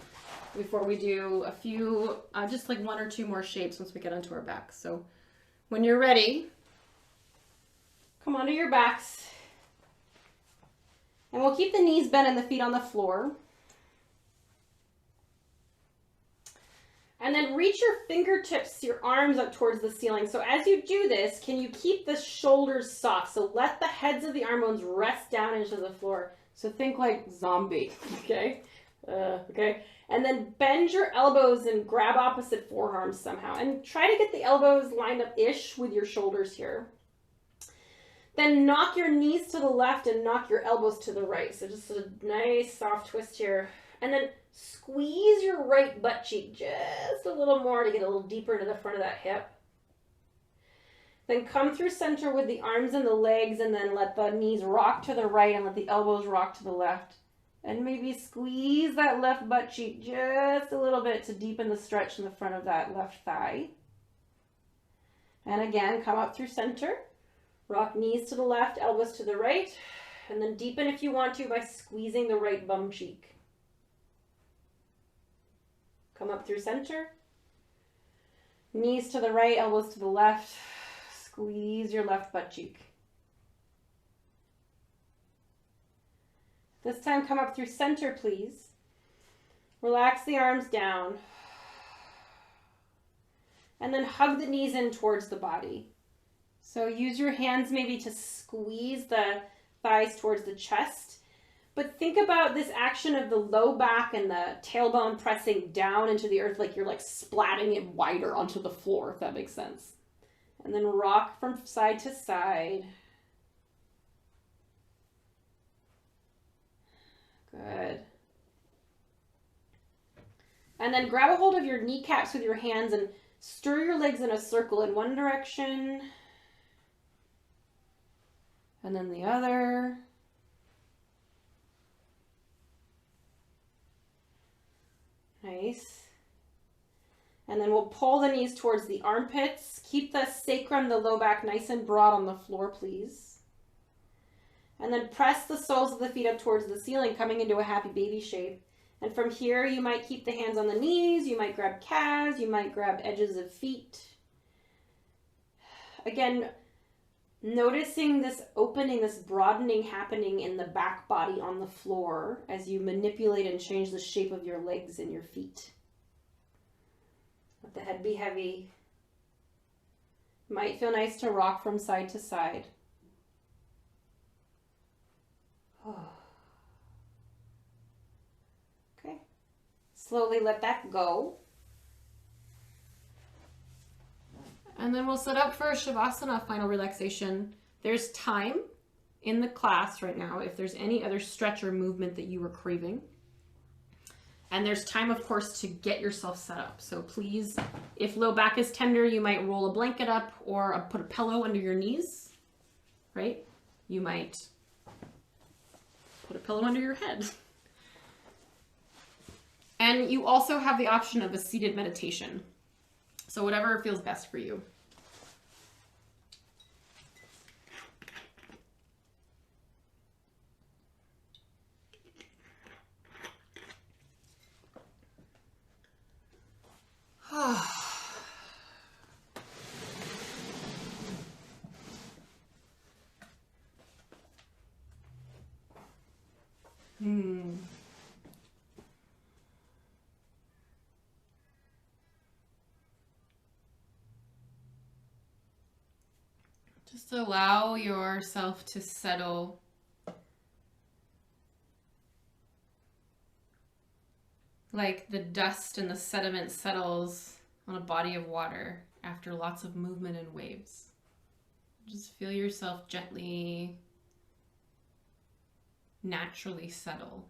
before we do a few, just like one or two more shapes once we get onto our backs. So when you're ready, come onto your backs. And we'll keep the knees bent and the feet on the floor. And then reach your fingertips, your arms up towards the ceiling. So as you do this, can you keep the shoulders soft? So let the heads of the arm bones rest down into the floor. So think like zombie, okay? Okay. And then bend your elbows and grab opposite forearms somehow. And try to get the elbows lined up-ish with your shoulders here. Then knock your knees to the left and knock your elbows to the right. So just a nice soft twist here. And then squeeze your right butt cheek just a little more to get a little deeper into the front of that hip. Then come through center with the arms and the legs, and then let the knees rock to the right and let the elbows rock to the left. And maybe squeeze that left butt cheek just a little bit to deepen the stretch in the front of that left thigh. And again, come up through center. Rock knees to the left, elbows to the right, and then deepen if you want to by squeezing the right bum cheek. Come up through center. Knees to the right, elbows to the left. Squeeze your left butt cheek. This time come up through center, please. Relax the arms down. And then hug the knees in towards the body. So use your hands maybe to squeeze the thighs towards the chest. But think about this action of the low back and the tailbone pressing down into the earth like you're like splatting it wider onto the floor, if that makes sense. And then rock from side to side. Good. And then grab a hold of your kneecaps with your hands and stir your legs in a circle in one direction. And then the other. Nice. And then we'll pull the knees towards the armpits. Keep the sacrum, the low back, nice and broad on the floor, please. And then press the soles of the feet up towards the ceiling, coming into a happy baby shape. And from here, you might keep the hands on the knees. You might grab calves. You might grab edges of feet. Again, noticing this opening, this broadening happening in the back body on the floor as you manipulate and change the shape of your legs and your feet. Let the head be heavy. Might feel nice to rock from side to side. Okay. Slowly let that go. And then we'll set up for a Shavasana, final relaxation. There's time in the class right now if there's any other stretch or movement that you were craving. And there's time, of course, to get yourself set up. So please, if low back is tender, you might roll a blanket up or put a pillow under your knees, right? You might put a pillow under your head. And you also have the option of a seated meditation. So whatever feels best for you. Just allow yourself to settle. Like the dust and the sediment settles on a body of water after lots of movement and waves. Just feel yourself gently, naturally settle.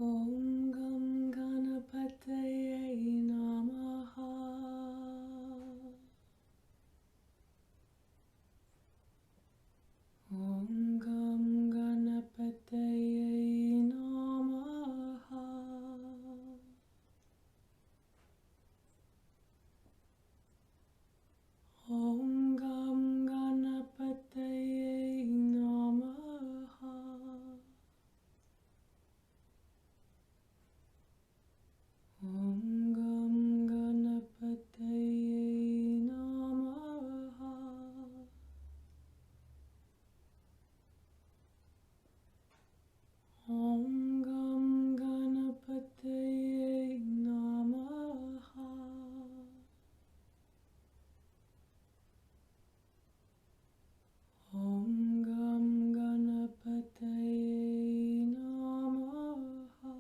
Om Gam Ganapataye Namaha. Om Gam Ganapataye Namaha. Om Gam Ganapataye Namaha. Om Gam Ganapataye Namaha. Om Gam Ganapataye Namaha. Om Gam Ganapataye Namaha.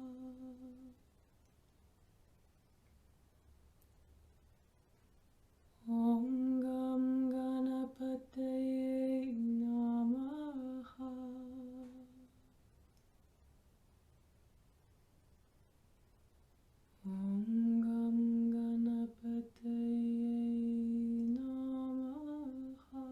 Om Gam Ganapataye Namaha. Om Gam Ganapataye Namaha.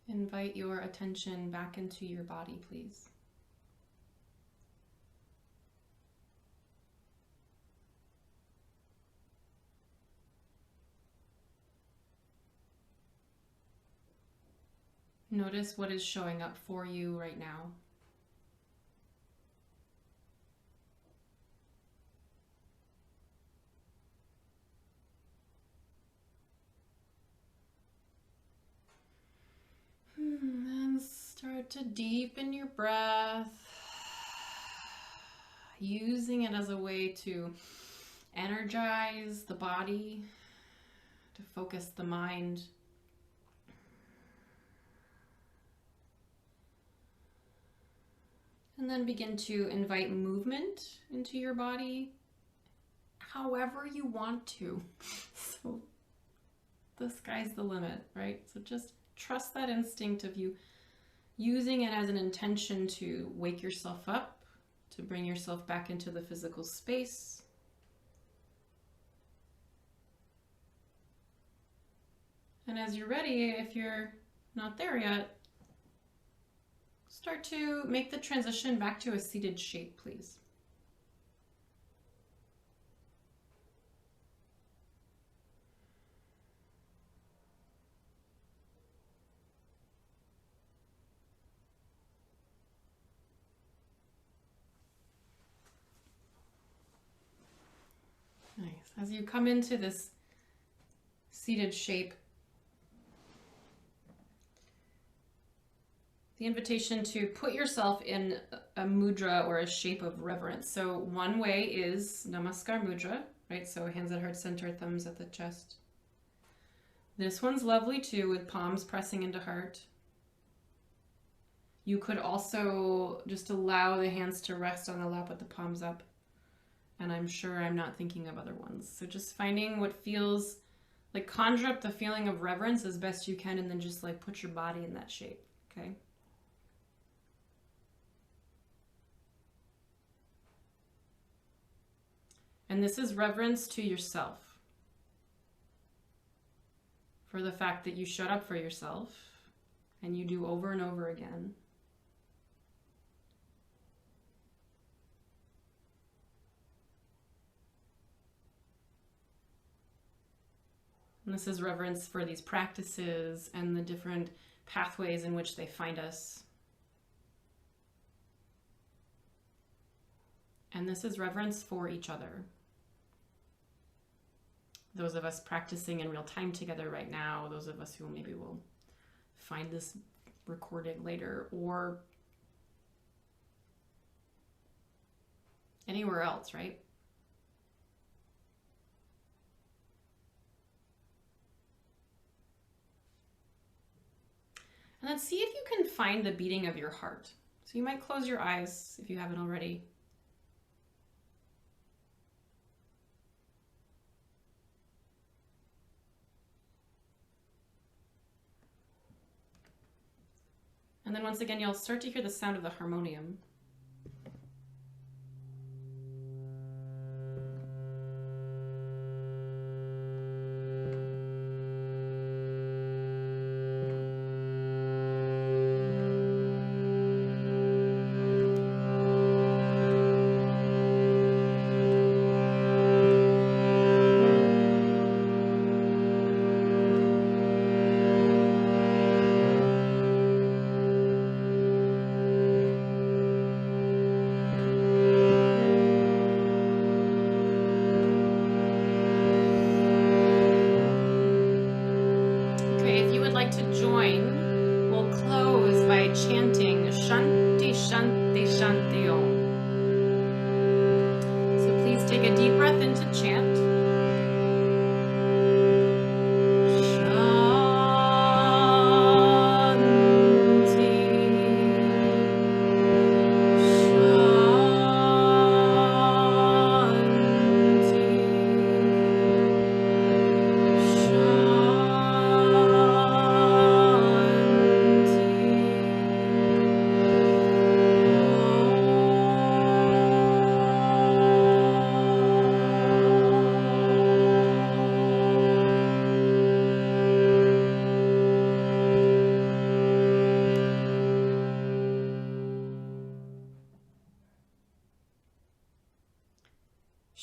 Invite your attention back into your body, please. Notice what is showing up for you right now. And start to deepen your breath, using it as a way to energize the body, to focus the mind. And then begin to invite movement into your body however you want to. So the sky's the limit, right? So just trust that instinct of you using it as an intention to wake yourself up, to bring yourself back into the physical space. And as you're ready, if you're not there yet, start to make the transition back to a seated shape, please. Nice. As you come into this seated shape, the invitation to put yourself in a mudra or a shape of reverence. So one way is Namaskar Mudra, right? So hands at heart center, thumbs at the chest. This one's lovely too, with palms pressing into heart. You could also just allow the hands to rest on the lap with the palms up. And I'm sure I'm not thinking of other ones. So just finding what feels like, conjure up the feeling of reverence as best you can, and then just like put your body in that shape, okay? And this is reverence to yourself for the fact that you showed up for yourself and you do over and over again. And this is reverence for these practices and the different pathways in which they find us. And this is reverence for each other. Those of us practicing in real time together right now, those of us who maybe will find this recorded later, or anywhere else, right? And then see if you can find the beating of your heart. So you might close your eyes if you haven't already. And then once again, you'll start to hear the sound of the harmonium. To join, we'll close by chanting Shanti Shanti Shanti Om. So please take a deep breath in to chant.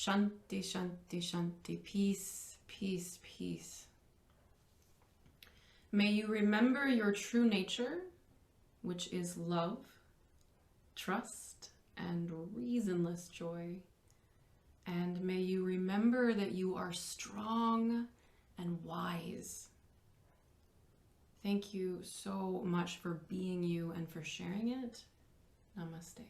Shanti, Shanti, Shanti. Peace, peace, peace. May you remember your true nature, which is love, trust, and reasonless joy. And may you remember that you are strong and wise. Thank you so much for being you and for sharing it. Namaste.